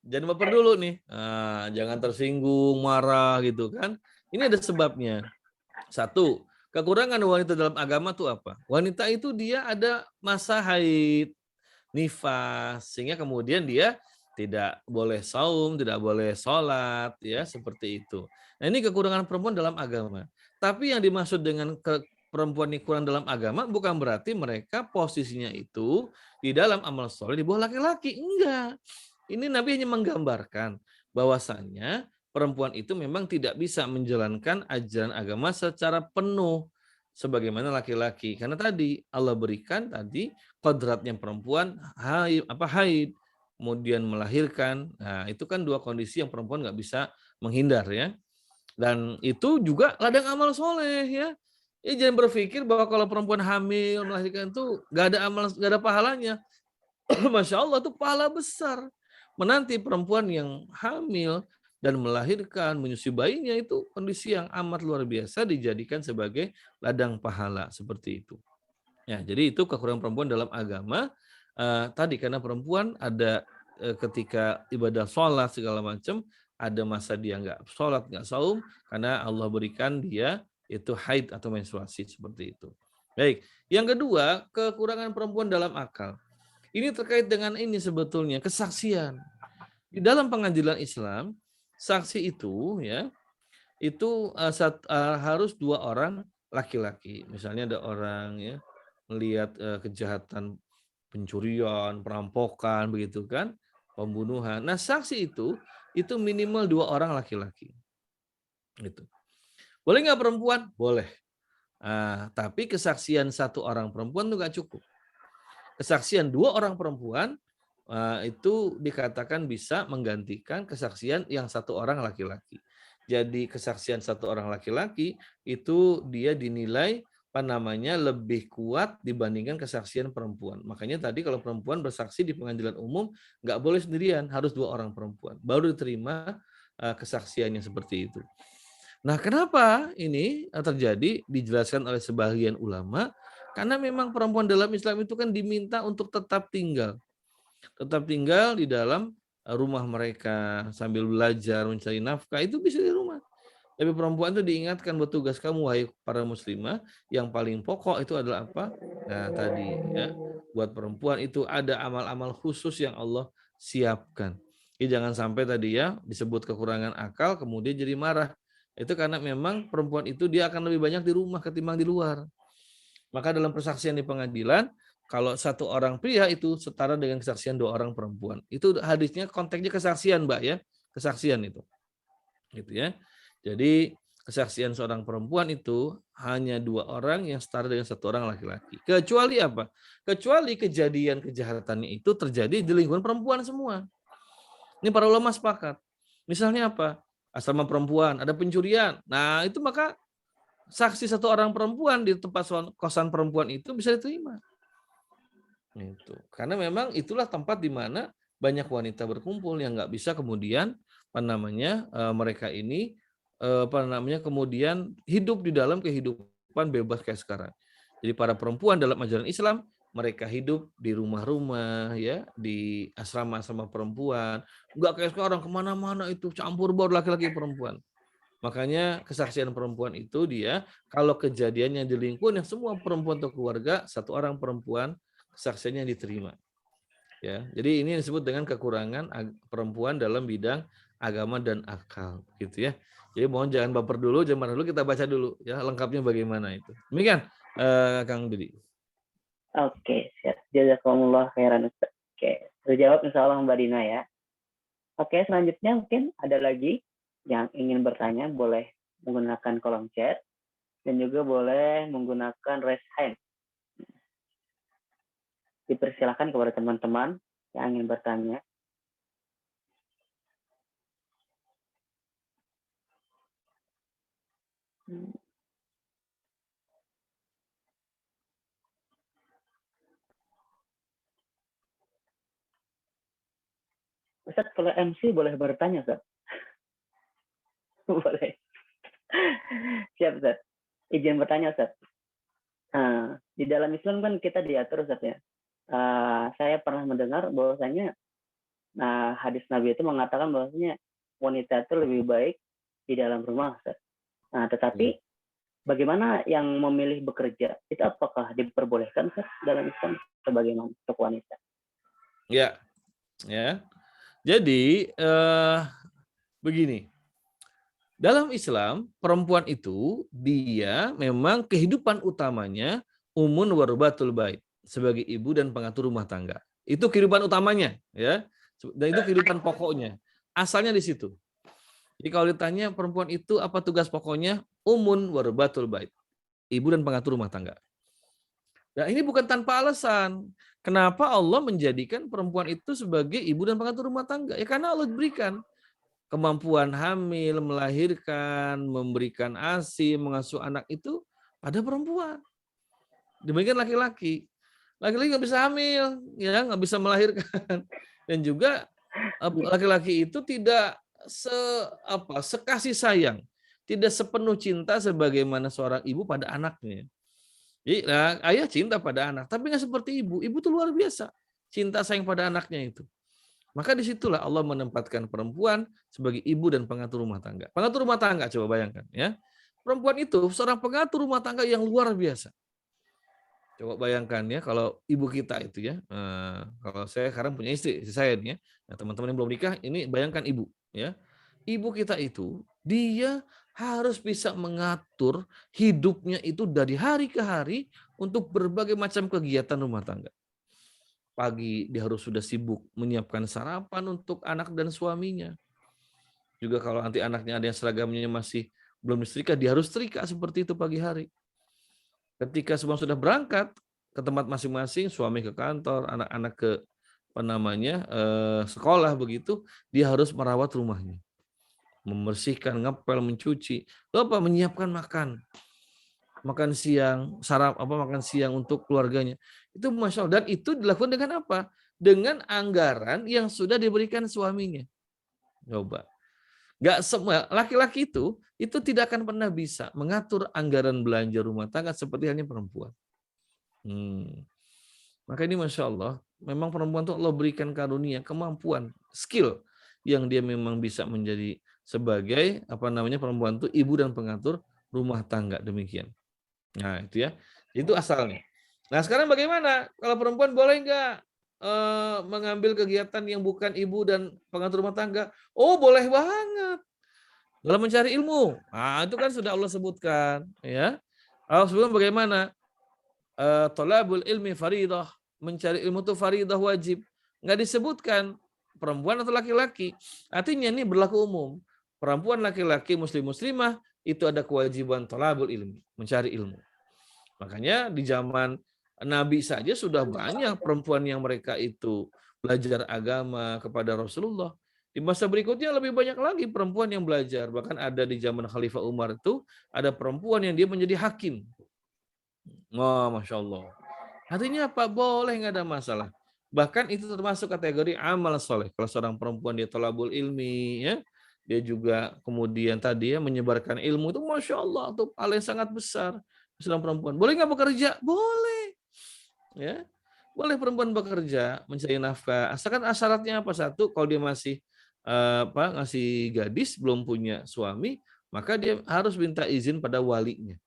Jangan baper dulu nih. Jangan tersinggung, marah gitu kan. Ini ada sebabnya. Satu, kekurangan wanita dalam agama itu apa? Wanita itu dia ada masa haid, nifas, sehingga kemudian dia tidak boleh saum, tidak boleh sholat, ya seperti itu. Nah ini kekurangan perempuan dalam agama. Tapi yang dimaksud dengan perempuan ini kurang dalam agama bukan berarti mereka posisinya itu di dalam amal soleh di bawah laki-laki. Enggak. Ini Nabi hanya menggambarkan bahwasannya perempuan itu memang tidak bisa menjalankan ajaran agama secara penuh sebagaimana laki-laki. Karena tadi Allah berikan tadi kodratnya perempuan haid, kemudian melahirkan. Nah, itu kan dua kondisi yang perempuan nggak bisa menghindar ya. Dan itu juga ladang amal soleh ya. Ya jangan berpikir bahwa kalau perempuan hamil melahirkan itu nggak ada amal, nggak ada pahalanya. Masya Allah itu pahala besar. Menanti perempuan yang hamil dan melahirkan, menyusui bayinya itu kondisi yang amat luar biasa dijadikan sebagai ladang pahala seperti itu. Ya, jadi itu kekurangan perempuan dalam agama. Tadi karena perempuan ada ketika ibadah sholat segala macam, ada masa dia nggak sholat, nggak saum, karena Allah berikan dia itu haid atau menstruasi seperti itu. Baik, yang kedua kekurangan perempuan dalam akal. Ini terkait dengan ini sebetulnya kesaksian. Di dalam pengadilan Islam, saksi itu ya itu harus dua orang laki-laki. Misalnya ada orang ya melihat kejahatan pencurian, perampokan begitu kan, pembunuhan. Nah, saksi itu minimal dua orang laki-laki. Gitu. Boleh nggak perempuan? Boleh. Tapi kesaksian satu orang perempuan itu nggak cukup. kesaksian 2 orang perempuan itu dikatakan bisa menggantikan kesaksian yang 1 orang laki-laki. Jadi kesaksian 1 orang laki-laki itu dia dinilai lebih kuat dibandingkan kesaksian perempuan. Makanya tadi kalau perempuan bersaksi di pengadilan umum nggak boleh sendirian, harus 2 orang perempuan. Baru diterima kesaksiannya seperti itu. Nah, kenapa ini terjadi? Dijelaskan oleh sebagian ulama, karena memang perempuan dalam Islam itu kan diminta untuk tetap tinggal di dalam rumah mereka sambil belajar mencari nafkah, itu bisa di rumah. Tapi perempuan itu diingatkan buat tugas kamu wahai para muslimah, yang paling pokok itu adalah apa? Nah, tadi ya, buat perempuan itu ada amal-amal khusus yang Allah siapkan. Jadi jangan sampai tadi ya disebut kekurangan akal kemudian jadi marah. Itu karena memang perempuan itu dia akan lebih banyak di rumah ketimbang di luar. Maka dalam persaksian di pengadilan, kalau 1 orang pria itu setara dengan kesaksian 2 orang perempuan. Itu hadisnya konteksnya kesaksian, Mbak ya. Kesaksian itu. Gitu ya. Jadi kesaksian seorang perempuan itu hanya 2 orang yang setara dengan 1 orang laki-laki. Kecuali apa? Kecuali kejadian kejahatannya itu terjadi di lingkungan perempuan semua. Ini para ulama sepakat. Misalnya apa? Asrama perempuan, ada pencurian. Nah, itu maka saksi 1 orang perempuan di tempat kosan perempuan itu bisa diterima. Itu. Karena memang itulah tempat di mana banyak wanita berkumpul yang nggak bisa kemudian mereka ini kemudian hidup di dalam kehidupan bebas kayak sekarang. Jadi para perempuan dalam ajaran Islam mereka hidup di rumah-rumah ya, di asrama-asrama perempuan, nggak kayak sekarang kemana-mana itu campur baur laki-laki perempuan. Makanya kesaksian perempuan itu dia kalau kejadiannya di lingkungan yang semua perempuan atau keluarga, 1 orang perempuan kesaksiannya diterima. Ya, jadi ini disebut dengan kekurangan perempuan dalam bidang agama dan akal, gitu ya. Jadi mohon jangan baper dulu, jangan dulu, kita baca dulu ya lengkapnya bagaimana itu. Demikian Kang Didi. Oke, siap. Jazakumullah khairan Ustaz. Oke, terjawab insyaallah Mbak Dina ya. Oke, selanjutnya mungkin ada lagi yang ingin bertanya, boleh menggunakan kolom chat dan juga boleh menggunakan raise hand. Dipersilakan kepada teman-teman yang ingin bertanya. Ustaz, kalau MC boleh bertanya, Ustaz? Boleh. Siap, Ustaz. Izin bertanya, Ustaz. Di dalam Islam kan kita diatur, Ustaz ya. Saya pernah mendengar bahwasanya hadis Nabi itu mengatakan bahwasanya wanita itu lebih baik di dalam rumah, Ustaz. Tetapi bagaimana yang memilih bekerja? Itu apakah diperbolehkan, Ustaz, dalam Islam sebagaimana untuk wanita? Ya. Ya. Jadi begini. Dalam Islam, perempuan itu dia memang kehidupan utamanya umun warbatul bait, sebagai ibu dan pengatur rumah tangga. Itu kehidupan utamanya, ya. Dan itu kehidupan pokoknya. Asalnya di situ. Jadi kalau ditanya perempuan itu apa tugas pokoknya? Umun warbatul bait. Ibu dan pengatur rumah tangga. Nah, ini bukan tanpa alasan. Kenapa Allah menjadikan perempuan itu sebagai ibu dan pengatur rumah tangga? Ya karena Allah berikan kemampuan hamil, melahirkan, memberikan ASI, mengasuh anak itu pada perempuan. Demikian laki-laki. Laki-laki nggak bisa hamil, ya nggak bisa melahirkan. Dan juga laki-laki itu tidak sekasih sayang, tidak sepenuh cinta sebagaimana seorang ibu pada anaknya. Jadi, ayah cinta pada anak, tapi nggak seperti ibu. Ibu itu luar biasa, cinta sayang pada anaknya itu. Maka disitulah Allah menempatkan perempuan sebagai ibu dan pengatur rumah tangga. Pengatur rumah tangga, coba bayangkan ya. Perempuan itu seorang pengatur rumah tangga yang luar biasa. Coba bayangkan ya kalau ibu kita itu ya. Kalau saya sekarang punya istri saya nih ya. Nah, teman-teman yang belum nikah, ini bayangkan ibu ya. Ibu kita itu dia harus bisa mengatur hidupnya itu dari hari ke hari untuk berbagai macam kegiatan rumah tangga. Pagi dia harus sudah sibuk menyiapkan sarapan untuk anak dan suaminya. Juga kalau nanti anaknya ada yang seragamnya masih belum disetrika, dia harus setrika seperti itu pagi hari. Ketika semua sudah berangkat ke tempat masing-masing, suami ke kantor, anak-anak ke sekolah begitu, dia harus merawat rumahnya, membersihkan, ngepel, mencuci, lalu apa, menyiapkan makan siang, makan siang untuk keluarganya. Itu Masya Allah. Dan itu dilakukan dengan apa? Dengan anggaran yang sudah diberikan suaminya. Coba. Nggak semua laki-laki itu tidak akan pernah bisa mengatur anggaran belanja rumah tangga seperti halnya perempuan. Maka ini Masya Allah, memang perempuan itu Allah berikan karunia, kemampuan, skill yang dia memang bisa menjadi sebagai perempuan itu ibu dan pengatur rumah tangga, demikian. Nah itu ya, itu asalnya. Nah sekarang bagaimana? Kalau perempuan boleh nggak mengambil kegiatan yang bukan ibu dan pengatur rumah tangga? Oh boleh banget. Dalam mencari ilmu. Nah itu kan sudah Allah sebutkan. Ya. Allah sebutkan bagaimana? Thalabul ilmi faridah. Mencari ilmu itu faridah wajib. Nggak disebutkan perempuan atau laki-laki. Artinya ini berlaku umum. Perempuan, laki-laki, muslim-muslimah itu ada kewajiban thalabul ilmi. Mencari ilmu. Makanya di zaman Nabi saja sudah banyak perempuan yang mereka itu belajar agama kepada Rasulullah. Di masa berikutnya lebih banyak lagi perempuan yang belajar. Bahkan ada di zaman Khalifah Umar itu ada perempuan yang dia menjadi hakim. Wah, Masya Allah. Artinya apa? Boleh, nggak ada masalah. Bahkan itu termasuk kategori amal soleh. Kalau seorang perempuan dia thalabul ilmi, ya, dia juga kemudian tadi ya menyebarkan ilmu itu Masya Allah itu paling sangat besar. Seorang perempuan boleh nggak bekerja? Boleh, ya, boleh perempuan bekerja mencari nafkah. Asalkan syaratnya apa? Satu, kalau dia masih masih gadis belum punya suami, maka dia harus minta izin pada walinya,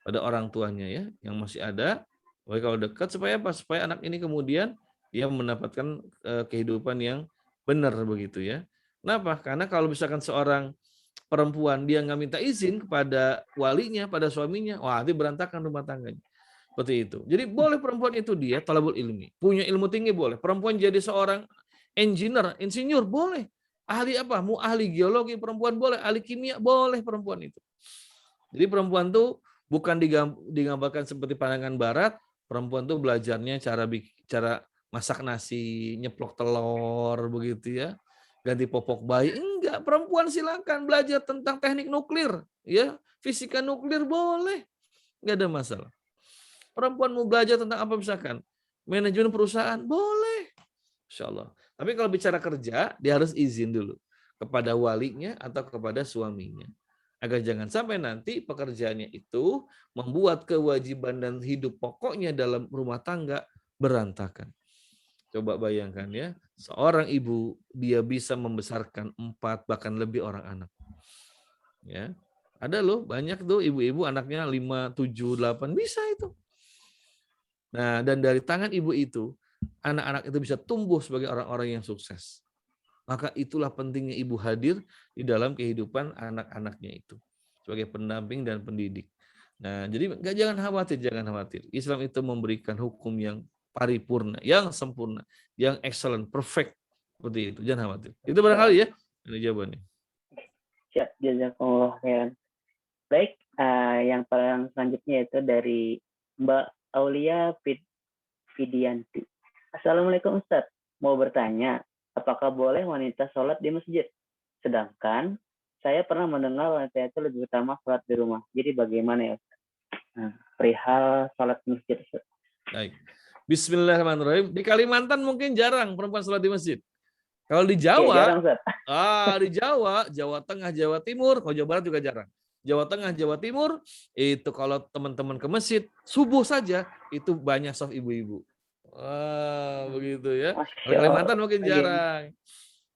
pada orang tuanya ya yang masih ada. Boleh kalau dekat supaya apa? Supaya anak ini kemudian dia mendapatkan kehidupan yang benar begitu ya. Kenapa? Karena kalau misalkan seorang perempuan dia nggak minta izin kepada walinya, pada suaminya, wah itu berantakan rumah tangganya. Seperti itu. Jadi boleh perempuan itu dia thalabul ilmi, punya ilmu tinggi boleh. Perempuan jadi seorang insinyur boleh. Ahli apa? Mau ahli geologi perempuan boleh, ahli kimia boleh perempuan itu. Jadi perempuan tuh bukan digambarkan seperti pandangan barat, perempuan tuh belajarnya cara masak nasi, nyeplok telur begitu ya, ganti popok bayi. Enggak, perempuan silakan belajar tentang teknik nuklir, ya, fisika nuklir boleh, enggak ada masalah. Perempuan mau belajar tentang apa misalkan, manajemen perusahaan boleh, Insya Allah. Tapi kalau bicara kerja, dia harus izin dulu kepada walinya atau kepada suaminya. Agar jangan sampai nanti pekerjaannya itu membuat kewajiban dan hidup pokoknya dalam rumah tangga berantakan. Coba bayangkan ya, seorang ibu dia bisa membesarkan 4 bahkan lebih orang anak. Ya, ada loh banyak tuh ibu-ibu anaknya 5, 7, 8 bisa itu. Nah, dan dari tangan ibu itu anak-anak itu bisa tumbuh sebagai orang-orang yang sukses. Maka itulah pentingnya ibu hadir di dalam kehidupan anak-anaknya itu sebagai pendamping dan pendidik. Nah, jadi jangan khawatir. Islam itu memberikan hukum yang paripurna, yang sempurna, yang excellent, perfect seperti itu. Jangan khawatir. Itu barangkali ya. Ini jawabannya. Siap, jazakumullah khairan. Baik, yang paling selanjutnya itu dari Mbak Aulia Fidianti. Assalamualaikum Ustaz. Mau bertanya, apakah boleh wanita sholat di masjid? Sedangkan saya pernah mendengar wanita itu lebih utama sholat di rumah. Jadi bagaimana ya Ustaz? Nah, perihal sholat di masjid. Baik. Bismillahirrahmanirrahim. Di Kalimantan mungkin jarang perempuan sholat di masjid. Kalau di Jawa, jarang, Ustaz. di Jawa Tengah, Jawa Timur, kalau Jawa Barat juga jarang. Jawa Tengah, Jawa Timur, itu kalau teman-teman ke masjid, subuh saja, itu banyak soft ibu-ibu. Wah, begitu ya. Kalau Kalimantan mungkin jarang.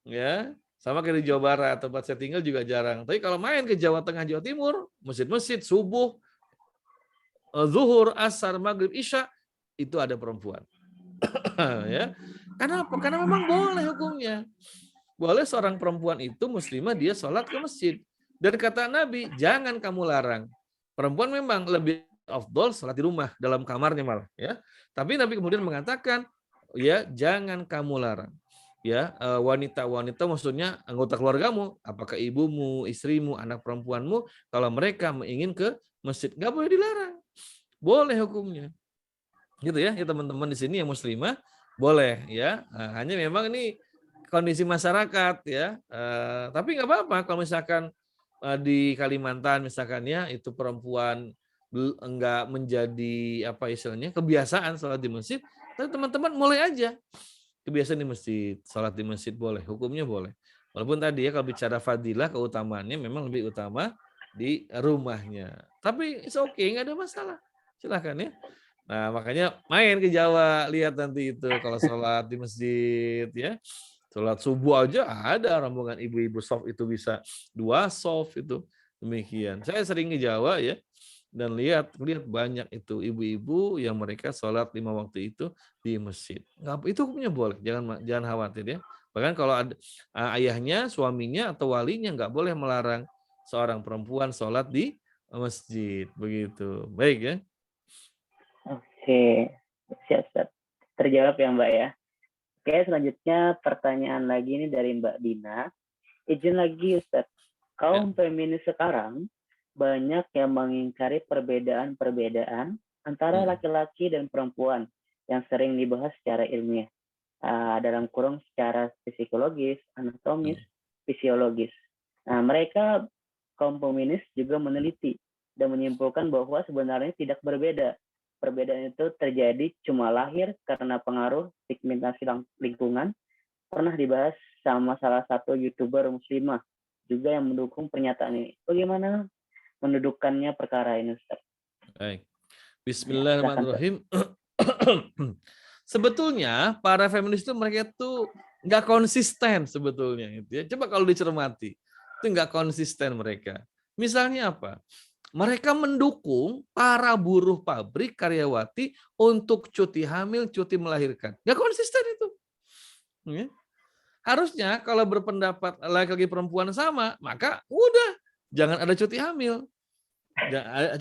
Ya, sama kayak di Jawa Barat, tempat saya tinggal juga jarang. Tapi kalau main ke Jawa Tengah, Jawa Timur, masjid-masjid, subuh, zuhur, asar, maghrib, isya, itu ada perempuan. Ya. Karena apa? Karena memang boleh hukumnya. Boleh seorang perempuan itu muslimah dia sholat ke masjid. Dan kata Nabi, jangan kamu larang. Perempuan memang lebih afdol sholat di rumah, dalam kamarnya malah. Ya. Tapi Nabi kemudian mengatakan, ya jangan kamu larang. Ya, wanita-wanita maksudnya anggota keluargamu, apakah ibumu, istrimu, anak perempuanmu, kalau mereka ingin ke masjid, nggak boleh dilarang. Boleh hukumnya. Gitu ya, teman-teman di sini yang muslimah boleh ya. Nah, hanya memang ini kondisi masyarakat ya. Tapi nggak apa-apa kalau misalkan di Kalimantan misalkan ya itu perempuan enggak menjadi apa istilahnya kebiasaan sholat di masjid, tapi teman-teman mulai aja kebiasaan di masjid, sholat di masjid boleh, hukumnya boleh. Walaupun tadi ya kalau bicara fadilah keutamaannya memang lebih utama di rumahnya. Tapi it's okay, nggak ada masalah. Silahkan ya. Nah, makanya main ke Jawa, lihat nanti itu kalau sholat di masjid ya. Sholat subuh aja ada rombongan ibu-ibu soft itu bisa 2 soft itu. Demikian. Saya sering ke Jawa ya dan lihat banyak itu ibu-ibu yang mereka sholat 5 waktu itu di masjid. Itu hukumnya boleh, jangan khawatir ya. Bahkan kalau ada ayahnya, suaminya atau walinya nggak boleh melarang seorang perempuan sholat di masjid begitu. Baik ya. Oke, siap, siap. Terjawab ya Mbak ya. Oke, selanjutnya pertanyaan lagi ini dari Mbak Dina. Izin lagi Ustaz, kaum feminis sekarang banyak yang mengingkari perbedaan-perbedaan antara laki-laki dan perempuan yang sering dibahas secara ilmiah. Dalam kurung secara psikologis, anatomis, fisiologis. Nah, mereka kaum feminis juga meneliti dan menyimpulkan bahwa sebenarnya tidak berbeda. Perbedaan itu terjadi cuma lahir karena pengaruh pigmentasi lingkungan. Pernah dibahas sama salah satu YouTuber muslimah juga yang mendukung pernyataan ini. Bagaimana mendudukannya perkara ini, Ustaz? Baik. Ya, Bismillahirrahmanirrahim. Sebetulnya para feminis itu mereka tuh nggak konsisten sebetulnya gitu ya. Coba kalau dicermati, itu nggak konsisten mereka. Misalnya apa? Mereka mendukung para buruh pabrik karyawati untuk cuti hamil, cuti melahirkan. Nggak konsisten itu. Ya. Harusnya kalau berpendapat laki-laki perempuan sama, maka udah jangan ada cuti hamil,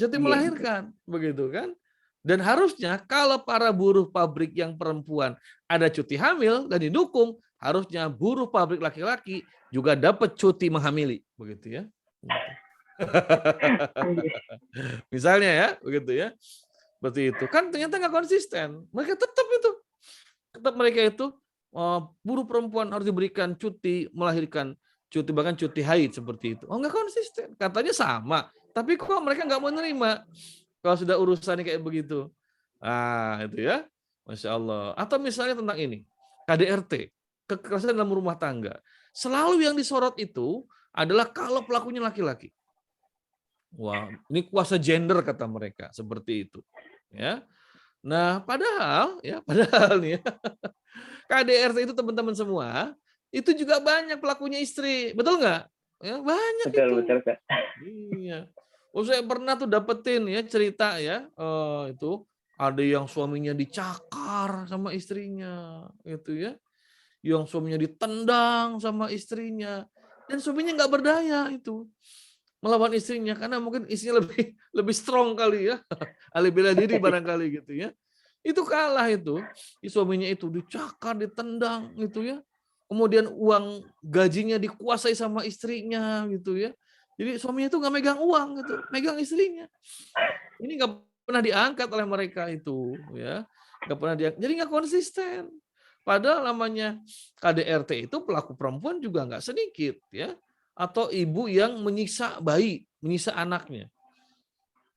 cuti melahirkan, begitu kan? Dan harusnya kalau para buruh pabrik yang perempuan ada cuti hamil dan didukung, harusnya buruh pabrik laki-laki juga dapat cuti menghamili, begitu ya. Misalnya ya, begitu ya. Seperti itu. Kan ternyata nggak konsisten. Mereka tetap mereka itu buruh perempuan harus diberikan cuti melahirkan, cuti bahkan cuti haid seperti itu. Oh, nggak konsisten. Katanya sama, tapi kok mereka nggak menerima kalau sudah urusannya kayak begitu. Ah, itu ya. Masya Allah. Atau misalnya tentang ini, KDRT, kekerasan dalam rumah tangga. Selalu yang disorot itu adalah kalau pelakunya laki-laki. Wah, ini kuasa gender kata mereka seperti itu. Ya. Nah, padahal nih ya, KDRT itu teman-teman semua itu juga banyak pelakunya istri, betul nggak? Ya, banyak itu. Betul. Iya. Oh, saya pernah tuh dapetin ya cerita ya, itu ada yang suaminya dicakar sama istrinya, gitu ya. Yang suaminya ditendang sama istrinya dan suaminya nggak berdaya itu melawan istrinya karena mungkin istrinya lebih strong kali ya, ahli bela diri barangkali gitu ya. Itu kalah itu, suaminya itu dicakar, ditendang gitu ya. Kemudian uang gajinya dikuasai sama istrinya gitu ya. Jadi suaminya itu nggak megang uang gitu, megang istrinya. Ini nggak pernah diangkat oleh mereka itu ya, nggak pernah diangkat. Jadi nggak konsisten. Padahal namanya KDRT itu pelaku perempuan juga nggak sedikit ya. Atau ibu yang menyiksa bayi, menyiksa anaknya.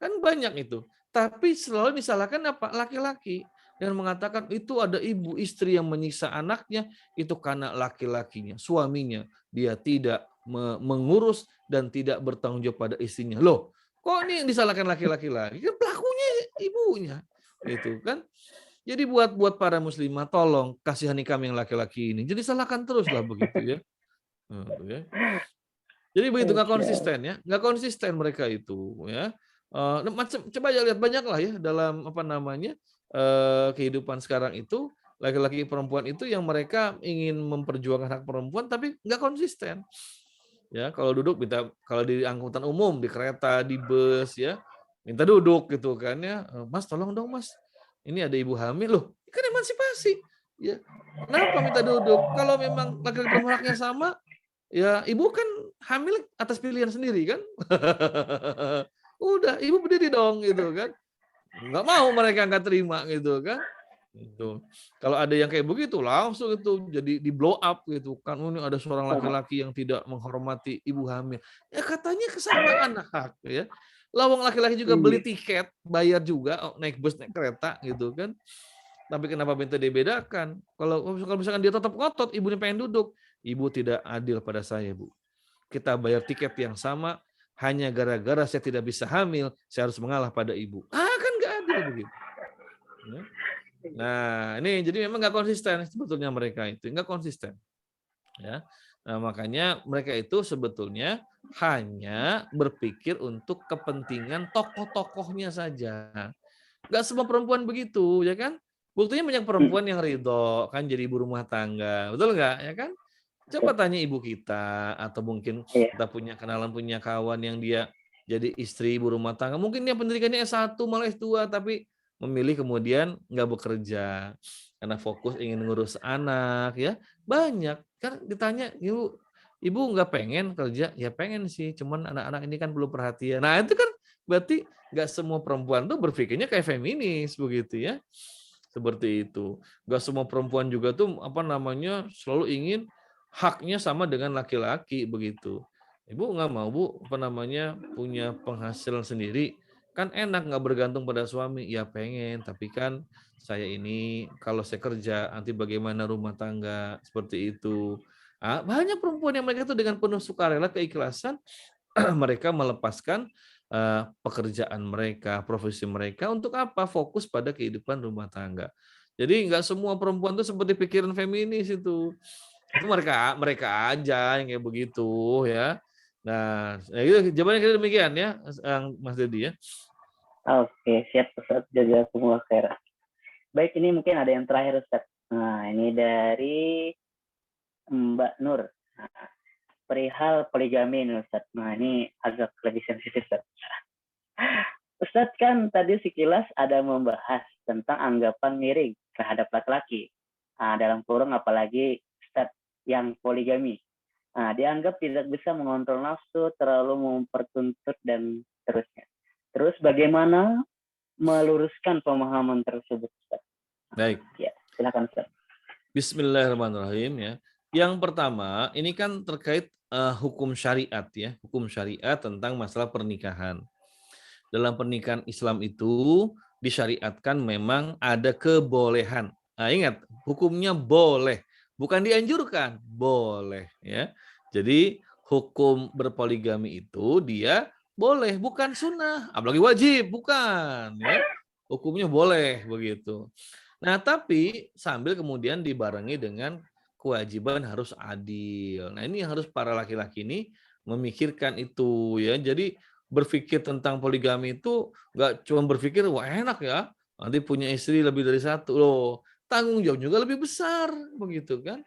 Kan banyak itu. Tapi selalu disalahkan apa? Laki-laki. Dan mengatakan itu ada ibu istri yang menyiksa anaknya, itu karena laki-lakinya, suaminya. Dia tidak mengurus dan tidak bertanggung jawab pada istrinya. Loh, kok ini yang disalahkan laki-laki lagi? Kan pelakunya ibunya. Itu kan. Jadi buat para muslimah, tolong kasihani kami yang laki-laki ini. Jadi salahkan teruslah begitu ya. Jadi begitu nggak konsisten ya, nggak konsisten mereka itu ya. Coba aja lihat banyak lah ya dalam apa namanya kehidupan sekarang itu laki-laki perempuan itu yang mereka ingin memperjuangkan hak perempuan tapi nggak konsisten. Ya kalau duduk minta kalau di angkutan umum di kereta di bus ya minta duduk gitu kan ya, Mas tolong dong Mas, ini ada ibu hamil loh, kan emansipasi ya. Kenapa minta duduk? Kalau memang laki-laki perempuan haknya sama, ya ibu kan hamil atas pilihan sendiri kan. Udah, ibu berdiri dong gitu kan. Nggak mau mereka nggak terima gitu kan. Gitu. Kalau ada yang kayak begitu langsung itu jadi di blow up gitu kan. Oh, ini ada seorang laki-laki yang tidak menghormati ibu hamil. Ya katanya kesamaan hak ya. Lawang laki-laki juga beli tiket, bayar juga naik bus, naik kereta gitu kan. Tapi kenapa minta dibedakan? Kalau misalkan dia tetap ngotot, ibunya pengen duduk, ibu tidak adil pada saya, Bu. Kita bayar tiket yang sama hanya gara-gara saya tidak bisa hamil, saya harus mengalah pada ibu. Kan nggak adil begitu. Ya. Nah, ini jadi memang nggak konsisten sebetulnya mereka itu, nggak konsisten. Ya. Nah, makanya mereka itu sebetulnya hanya berpikir untuk kepentingan tokoh-tokohnya saja. Nggak semua perempuan begitu, ya kan? Buktinya banyak perempuan yang ridho kan jadi ibu rumah tangga, betul nggak? Ya kan? Coba tanya ibu kita atau mungkin Iya. kita punya kenalan, punya kawan yang dia jadi istri ibu rumah tangga. Mungkin dia pendidikannya S1 malah S2 tapi memilih kemudian nggak bekerja karena fokus ingin ngurus anak ya. Banyak kan ditanya, ibu nggak pengen kerja? Ya pengen sih, cuman anak-anak ini kan perlu perhatian. Nah itu kan berarti nggak semua perempuan tuh berpikirnya kayak feminis begitu ya. Seperti itu. Nggak semua perempuan juga tuh apa namanya selalu ingin haknya sama dengan laki-laki begitu. Ibu nggak mau, Bu, apa namanya punya penghasilan sendiri. Kan enak nggak bergantung pada suami. Ya pengen, tapi kan saya ini kalau saya kerja nanti bagaimana rumah tangga seperti itu. Banyak perempuan yang mereka itu dengan penuh sukarela keikhlasan mereka melepaskan pekerjaan mereka, profesi mereka untuk apa? Fokus pada kehidupan rumah tangga. Jadi nggak semua perempuan itu seperti pikiran feminis itu. Itu mereka mereka aja yang kayak begitu ya. Nah, itu jawabannya kira demikian ya, Mas Dedi ya. Oke, siap Ustaz. Jazakumullah khairan. Baik, ini mungkin ada yang terakhir Ustaz. Nah, ini dari Mbak Nur. Nah, perihal poligami nih Ustaz. Nah, ini agak lebih sensitif Ustaz. Ustaz kan tadi sekilas ada membahas tentang anggapan miring terhadap laki-laki. Nah, dalam kurung apalagi Ustaz yang poligami. Nah, dianggap tidak bisa mengontrol nafsu, terlalu mempertuntut dan seterusnya. Terus bagaimana meluruskan pemahaman tersebut, Ustaz? Baik. Ya, silakan Ustaz. Bismillahirrahmanirrahim ya. Yang pertama, ini kan terkait hukum syariat ya, hukum syariat tentang masalah pernikahan. Dalam pernikahan Islam itu disyariatkan memang ada kebolehan. Nah, ingat, hukumnya boleh, bukan dianjurkan, boleh ya. Jadi hukum berpoligami itu dia boleh, bukan sunnah, apalagi wajib, bukan ya. Hukumnya boleh begitu. Nah, tapi sambil kemudian dibarengi dengan kewajiban harus adil. Nah, ini yang harus para laki-laki ini memikirkan itu ya. Jadi berpikir tentang poligami itu nggak cuma berpikir wah enak ya, nanti punya istri lebih dari satu loh. Tanggung jawab juga lebih besar begitu kan.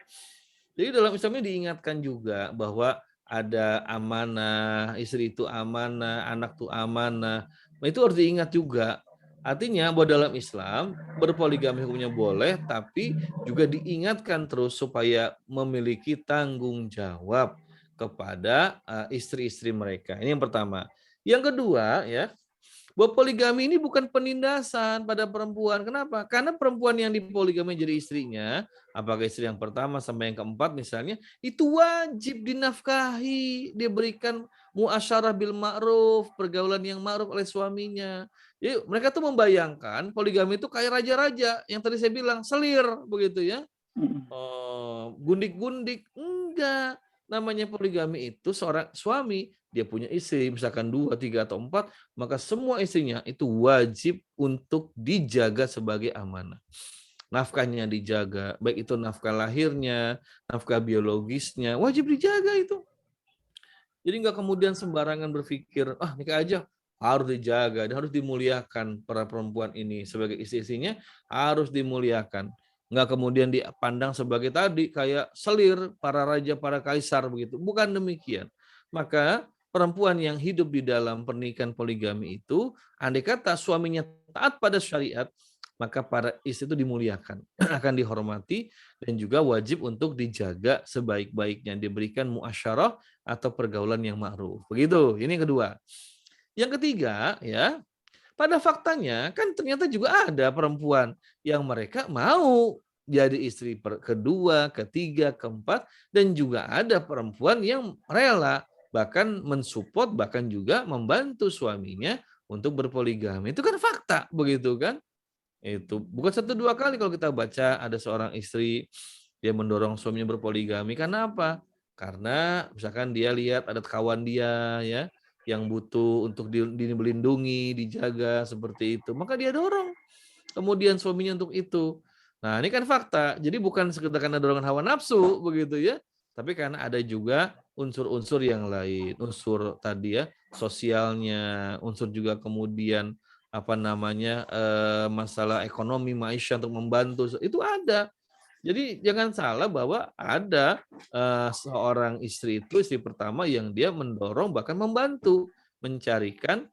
Jadi dalam Islam ini diingatkan juga bahwa ada amanah, istri itu amanah, anak itu amanah. Nah, itu harus diingat juga. Artinya bahwa dalam Islam berpoligami hukumnya boleh, tapi juga diingatkan terus supaya memiliki tanggung jawab kepada istri-istri mereka. Ini yang pertama. Yang kedua ya, bahwa poligami ini bukan penindasan pada perempuan. Kenapa? Karena perempuan yang dipoligami jadi istrinya, apakah istri yang pertama sampai yang keempat misalnya, itu wajib dinafkahi, diberikan muasyarah bil ma'ruf, pergaulan yang ma'ruf oleh suaminya. Jadi mereka tuh membayangkan poligami itu kayak raja-raja yang tadi saya bilang selir begitu ya. Gundik-gundik, enggak. Namanya poligami itu seorang suami, dia punya istri, misalkan 2, 3, atau 4, maka semua istrinya itu wajib untuk dijaga sebagai amanah. Nafkahnya dijaga, baik itu nafkah lahirnya, nafkah biologisnya, wajib dijaga itu. Jadi nggak kemudian sembarangan berpikir, nikah aja, harus dijaga, dan harus dimuliakan para perempuan ini sebagai istri-istrinya, harus dimuliakan. Nggak kemudian dipandang sebagai tadi kayak selir para raja, para kaisar begitu. Bukan demikian. Maka perempuan yang hidup di dalam pernikahan poligami itu, andai kata suaminya taat pada syariat, maka para istri itu dimuliakan, akan dihormati, dan juga wajib untuk dijaga sebaik-baiknya, diberikan muasyarah atau pergaulan yang ma'ruf. Begitu. Ini yang kedua. Yang ketiga, ya, Pada faktanya kan ternyata juga ada perempuan yang mereka mau jadi istri kedua, ketiga, keempat, dan juga ada perempuan yang rela bahkan mensupport bahkan juga membantu suaminya untuk berpoligami. Itu kan fakta begitu kan? Itu bukan satu dua kali kalau kita baca ada seorang istri dia mendorong suaminya berpoligami karena apa? Karena misalkan dia lihat ada kawan dia ya yang butuh untuk dilindungi, dijaga seperti itu, maka dia dorong kemudian suaminya untuk itu. Nah, ini kan fakta. Jadi bukan sekedar karena dorongan hawa nafsu begitu ya, tapi karena ada juga unsur-unsur yang lain, unsur tadi ya, sosialnya, unsur juga kemudian apa namanya masalah ekonomi maisha untuk membantu itu ada. Jadi jangan salah bahwa ada seorang istri itu istri pertama yang dia mendorong bahkan membantu mencarikan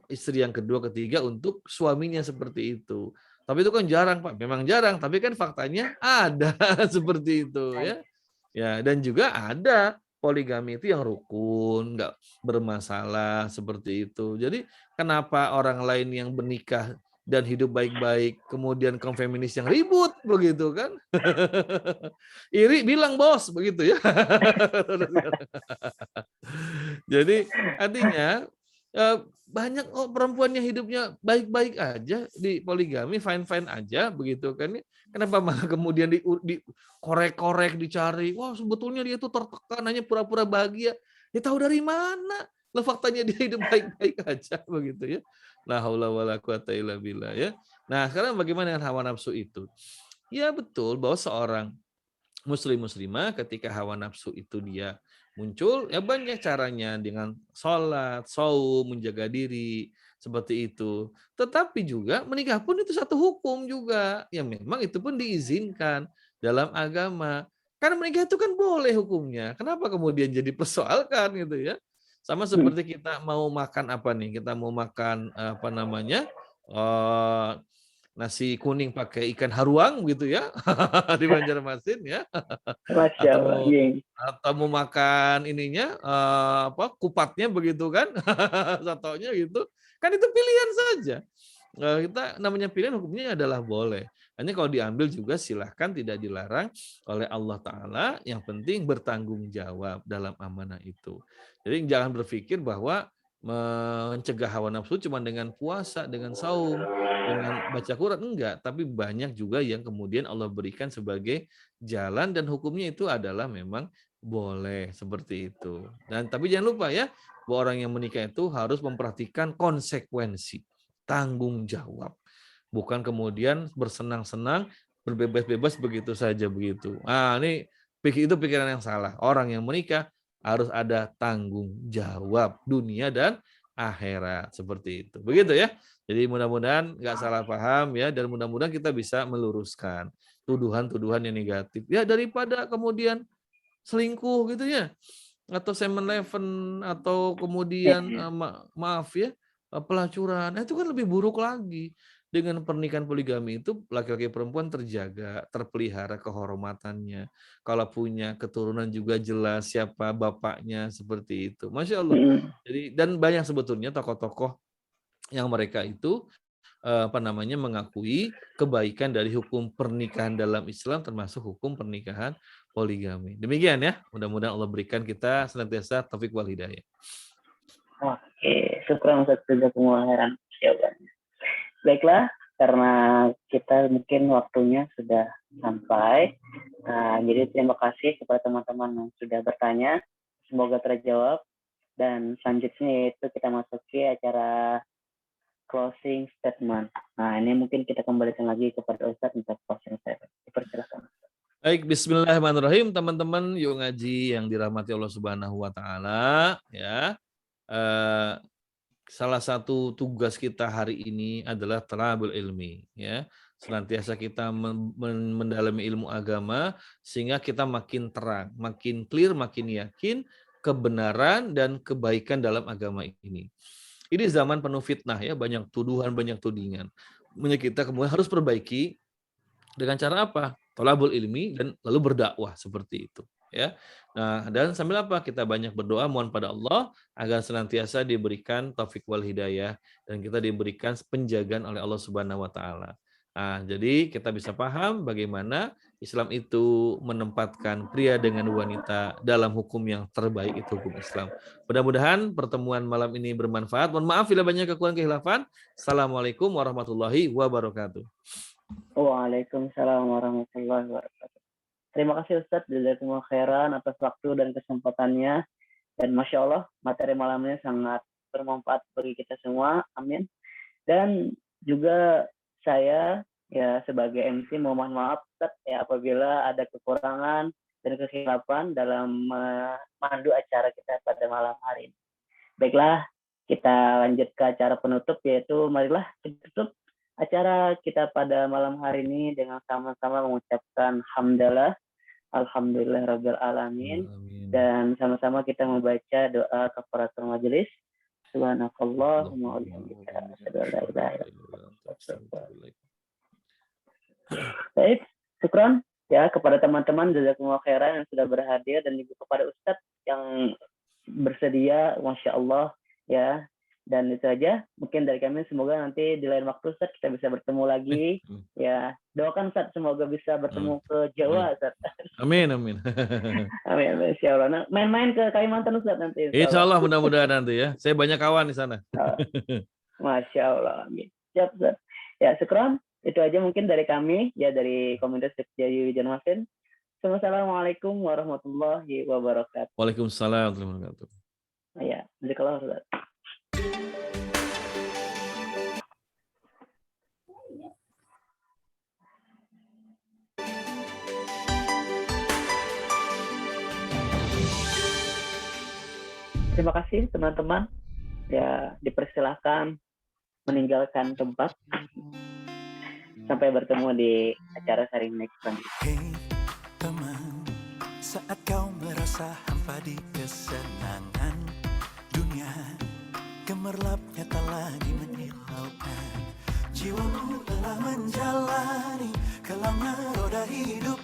istri yang kedua ketiga untuk suaminya seperti itu. Tapi itu kan jarang Pak, memang jarang. Tapi kan faktanya ada seperti itu ya. Ya dan juga ada poligami itu yang rukun, nggak bermasalah seperti itu. Jadi kenapa orang lain yang menikah dan hidup baik-baik, kemudian kaum feminis yang ribut begitu kan? Iri bilang bos begitu ya. Jadi artinya banyak perempuan yang hidupnya baik-baik aja di poligami, fine-fine aja begitu kan. Kenapa malah kemudian dikorek-korek, dicari, wah sebetulnya dia tuh tertekan hanya pura-pura bahagia. Ya tahu dari mana? Lah faktanya dia hidup baik-baik aja begitu ya. La haula wala quwata illa billah ya. Nah, sekarang bagaimana dengan hawa nafsu itu? Ya betul bahwa seorang muslimah ketika hawa nafsu itu dia muncul, ya banyak caranya dengan sholat, saum, menjaga diri, seperti itu. Tetapi juga menikah pun itu satu hukum juga, yang memang itu pun diizinkan dalam agama. Karena menikah itu kan boleh hukumnya. Kenapa kemudian jadi persoalkan gitu ya? Sama seperti kita mau makan apa nih? Kita mau makan apa namanya? eh, nasi kuning pakai ikan haruang gitu ya di Banjarmasin ya Masya Allah. atau Iya. mau makan ininya apa kupatnya begitu kan satonya gitu kan itu pilihan saja. Kita namanya pilihan hukumnya adalah boleh. Hanya kalau diambil juga silahkan tidak dilarang oleh Allah Ta'ala. Yang penting bertanggung jawab dalam amanah itu. Jadi jangan berpikir bahwa mencegah hawa nafsu cuma dengan puasa, dengan saum, dengan baca Quran. Enggak. Tapi banyak juga yang kemudian Allah berikan sebagai jalan dan hukumnya itu adalah memang boleh seperti itu. Dan tapi jangan lupa ya, bahwa orang yang menikah itu harus memperhatikan konsekuensi tanggung jawab. Bukan kemudian bersenang-senang, berbebas-bebas begitu saja begitu. Ah, ini itu pikiran yang salah. Orang yang menikah harus ada tanggung jawab dunia dan akhirat seperti itu. Begitu ya. Jadi mudah-mudahan nggak salah paham ya dan mudah-mudahan kita bisa meluruskan tuduhan-tuduhan yang negatif. Ya daripada kemudian selingkuh gitu ya atau 7-Eleven atau kemudian maaf ya pelacuran. Nah, itu kan lebih buruk lagi. Dengan pernikahan poligami itu laki-laki perempuan terjaga, terpelihara kehormatannya. Kalau punya keturunan juga jelas siapa bapaknya seperti itu. Masya Allah. Jadi dan banyak sebetulnya tokoh-tokoh yang mereka itu apa namanya mengakui kebaikan dari hukum pernikahan dalam Islam termasuk hukum pernikahan poligami. Demikian ya. Mudah-mudahan Allah berikan kita senantiasa taufik wal hidayah. Oke, syukur Ustaz jazakumullah khairan jawabannya. Baiklah, karena kita mungkin waktunya sudah sampai. Jadi terima kasih kepada teman-teman yang sudah bertanya. Semoga terjawab. Dan selanjutnya yaitu kita masuki acara closing statement. Nah, ini mungkin kita kembalikan lagi kepada Ustadz untuk closing statement. Dipersilakan. Baik, bismillahirrahmanirrahim teman-teman yuk ngaji yang dirahmati Allah Subhanahu wa taala ya. Salah satu tugas kita hari ini adalah talabul ilmi ya. Senantiasa kita mendalami ilmu agama sehingga kita makin terang, makin clear, makin yakin kebenaran dan kebaikan dalam agama ini. Ini zaman penuh fitnah ya, banyak tuduhan, banyak tudingan. Kita kemudian harus perbaiki dengan cara apa? Talabul ilmi dan lalu berdakwah seperti itu. ya. Nah, dan sambil apa? Kita banyak berdoa mohon pada Allah agar senantiasa diberikan taufik wal hidayah dan kita diberikan penjagaan oleh Allah Subhanahu wa taala. Nah, jadi kita bisa paham bagaimana Islam itu menempatkan pria dengan wanita dalam hukum yang terbaik, itu hukum Islam. Mudah-mudahan pertemuan malam ini bermanfaat. Mohon maaf bila banyak kekurangan khilafan. Assalamualaikum warahmatullahi wabarakatuh. Waalaikumsalam warahmatullahi wabarakatuh. Terima kasih Ustadz jazakumullah khairan atas waktu dan kesempatannya. Dan Masya Allah, materi malamnya sangat bermanfaat bagi kita semua. Amin. Dan juga saya ya sebagai MC mohon maaf Ustadz, ya apabila ada kekurangan dan kekhilafan dalam memandu acara kita pada malam hari ini. Baiklah, kita lanjut ke acara penutup, yaitu marilah kita tutup acara kita pada malam hari ini dengan sama-sama mengucapkan hamdalah, alhamdulillah rabbil alamin, dan sama-sama kita membaca doa kafaratul majelis. Subhanakallahumma wa bihamdika asyhadu an la ilaha illa anta astaghfiruka wa atubu ilaik. Baik, syukran ya kepada teman-teman jazakumullah khairan yang sudah berhadir dan juga kepada Ustadz yang bersedia, Masya Allah ya. Dan itu aja mungkin dari kami, semoga nanti di lain waktu Ustadz kita bisa bertemu lagi ya. Doakan Ustadz semoga bisa bertemu ke Jawa Ustadz. Amin amin. Amin insya Allah. Nah, main-main ke Kalimantan Ustadz nanti. Insya Allah mudah-mudahan nanti ya. Saya banyak kawan di sana. Masya Allah. Amin. Siap Ustadz. Ya syukran. Itu aja mungkin dari kami ya, dari komunitas Jayu Janmasin. Assalamualaikum warahmatullahi wabarakatuh. Waalaikumsalam warahmatullahi wabarakatuh. Ya, jazakallah Ustaz. Terima kasih teman-teman. Ya, dipersilahkan meninggalkan tempat. Sampai bertemu di acara sharing next selanjutnya. Hey teman, saat kau merasa hampa di kesenangan dunia, gemerlapnya tak lagi menyilaukan. Jiwamu telah menjalani kelama roda hidup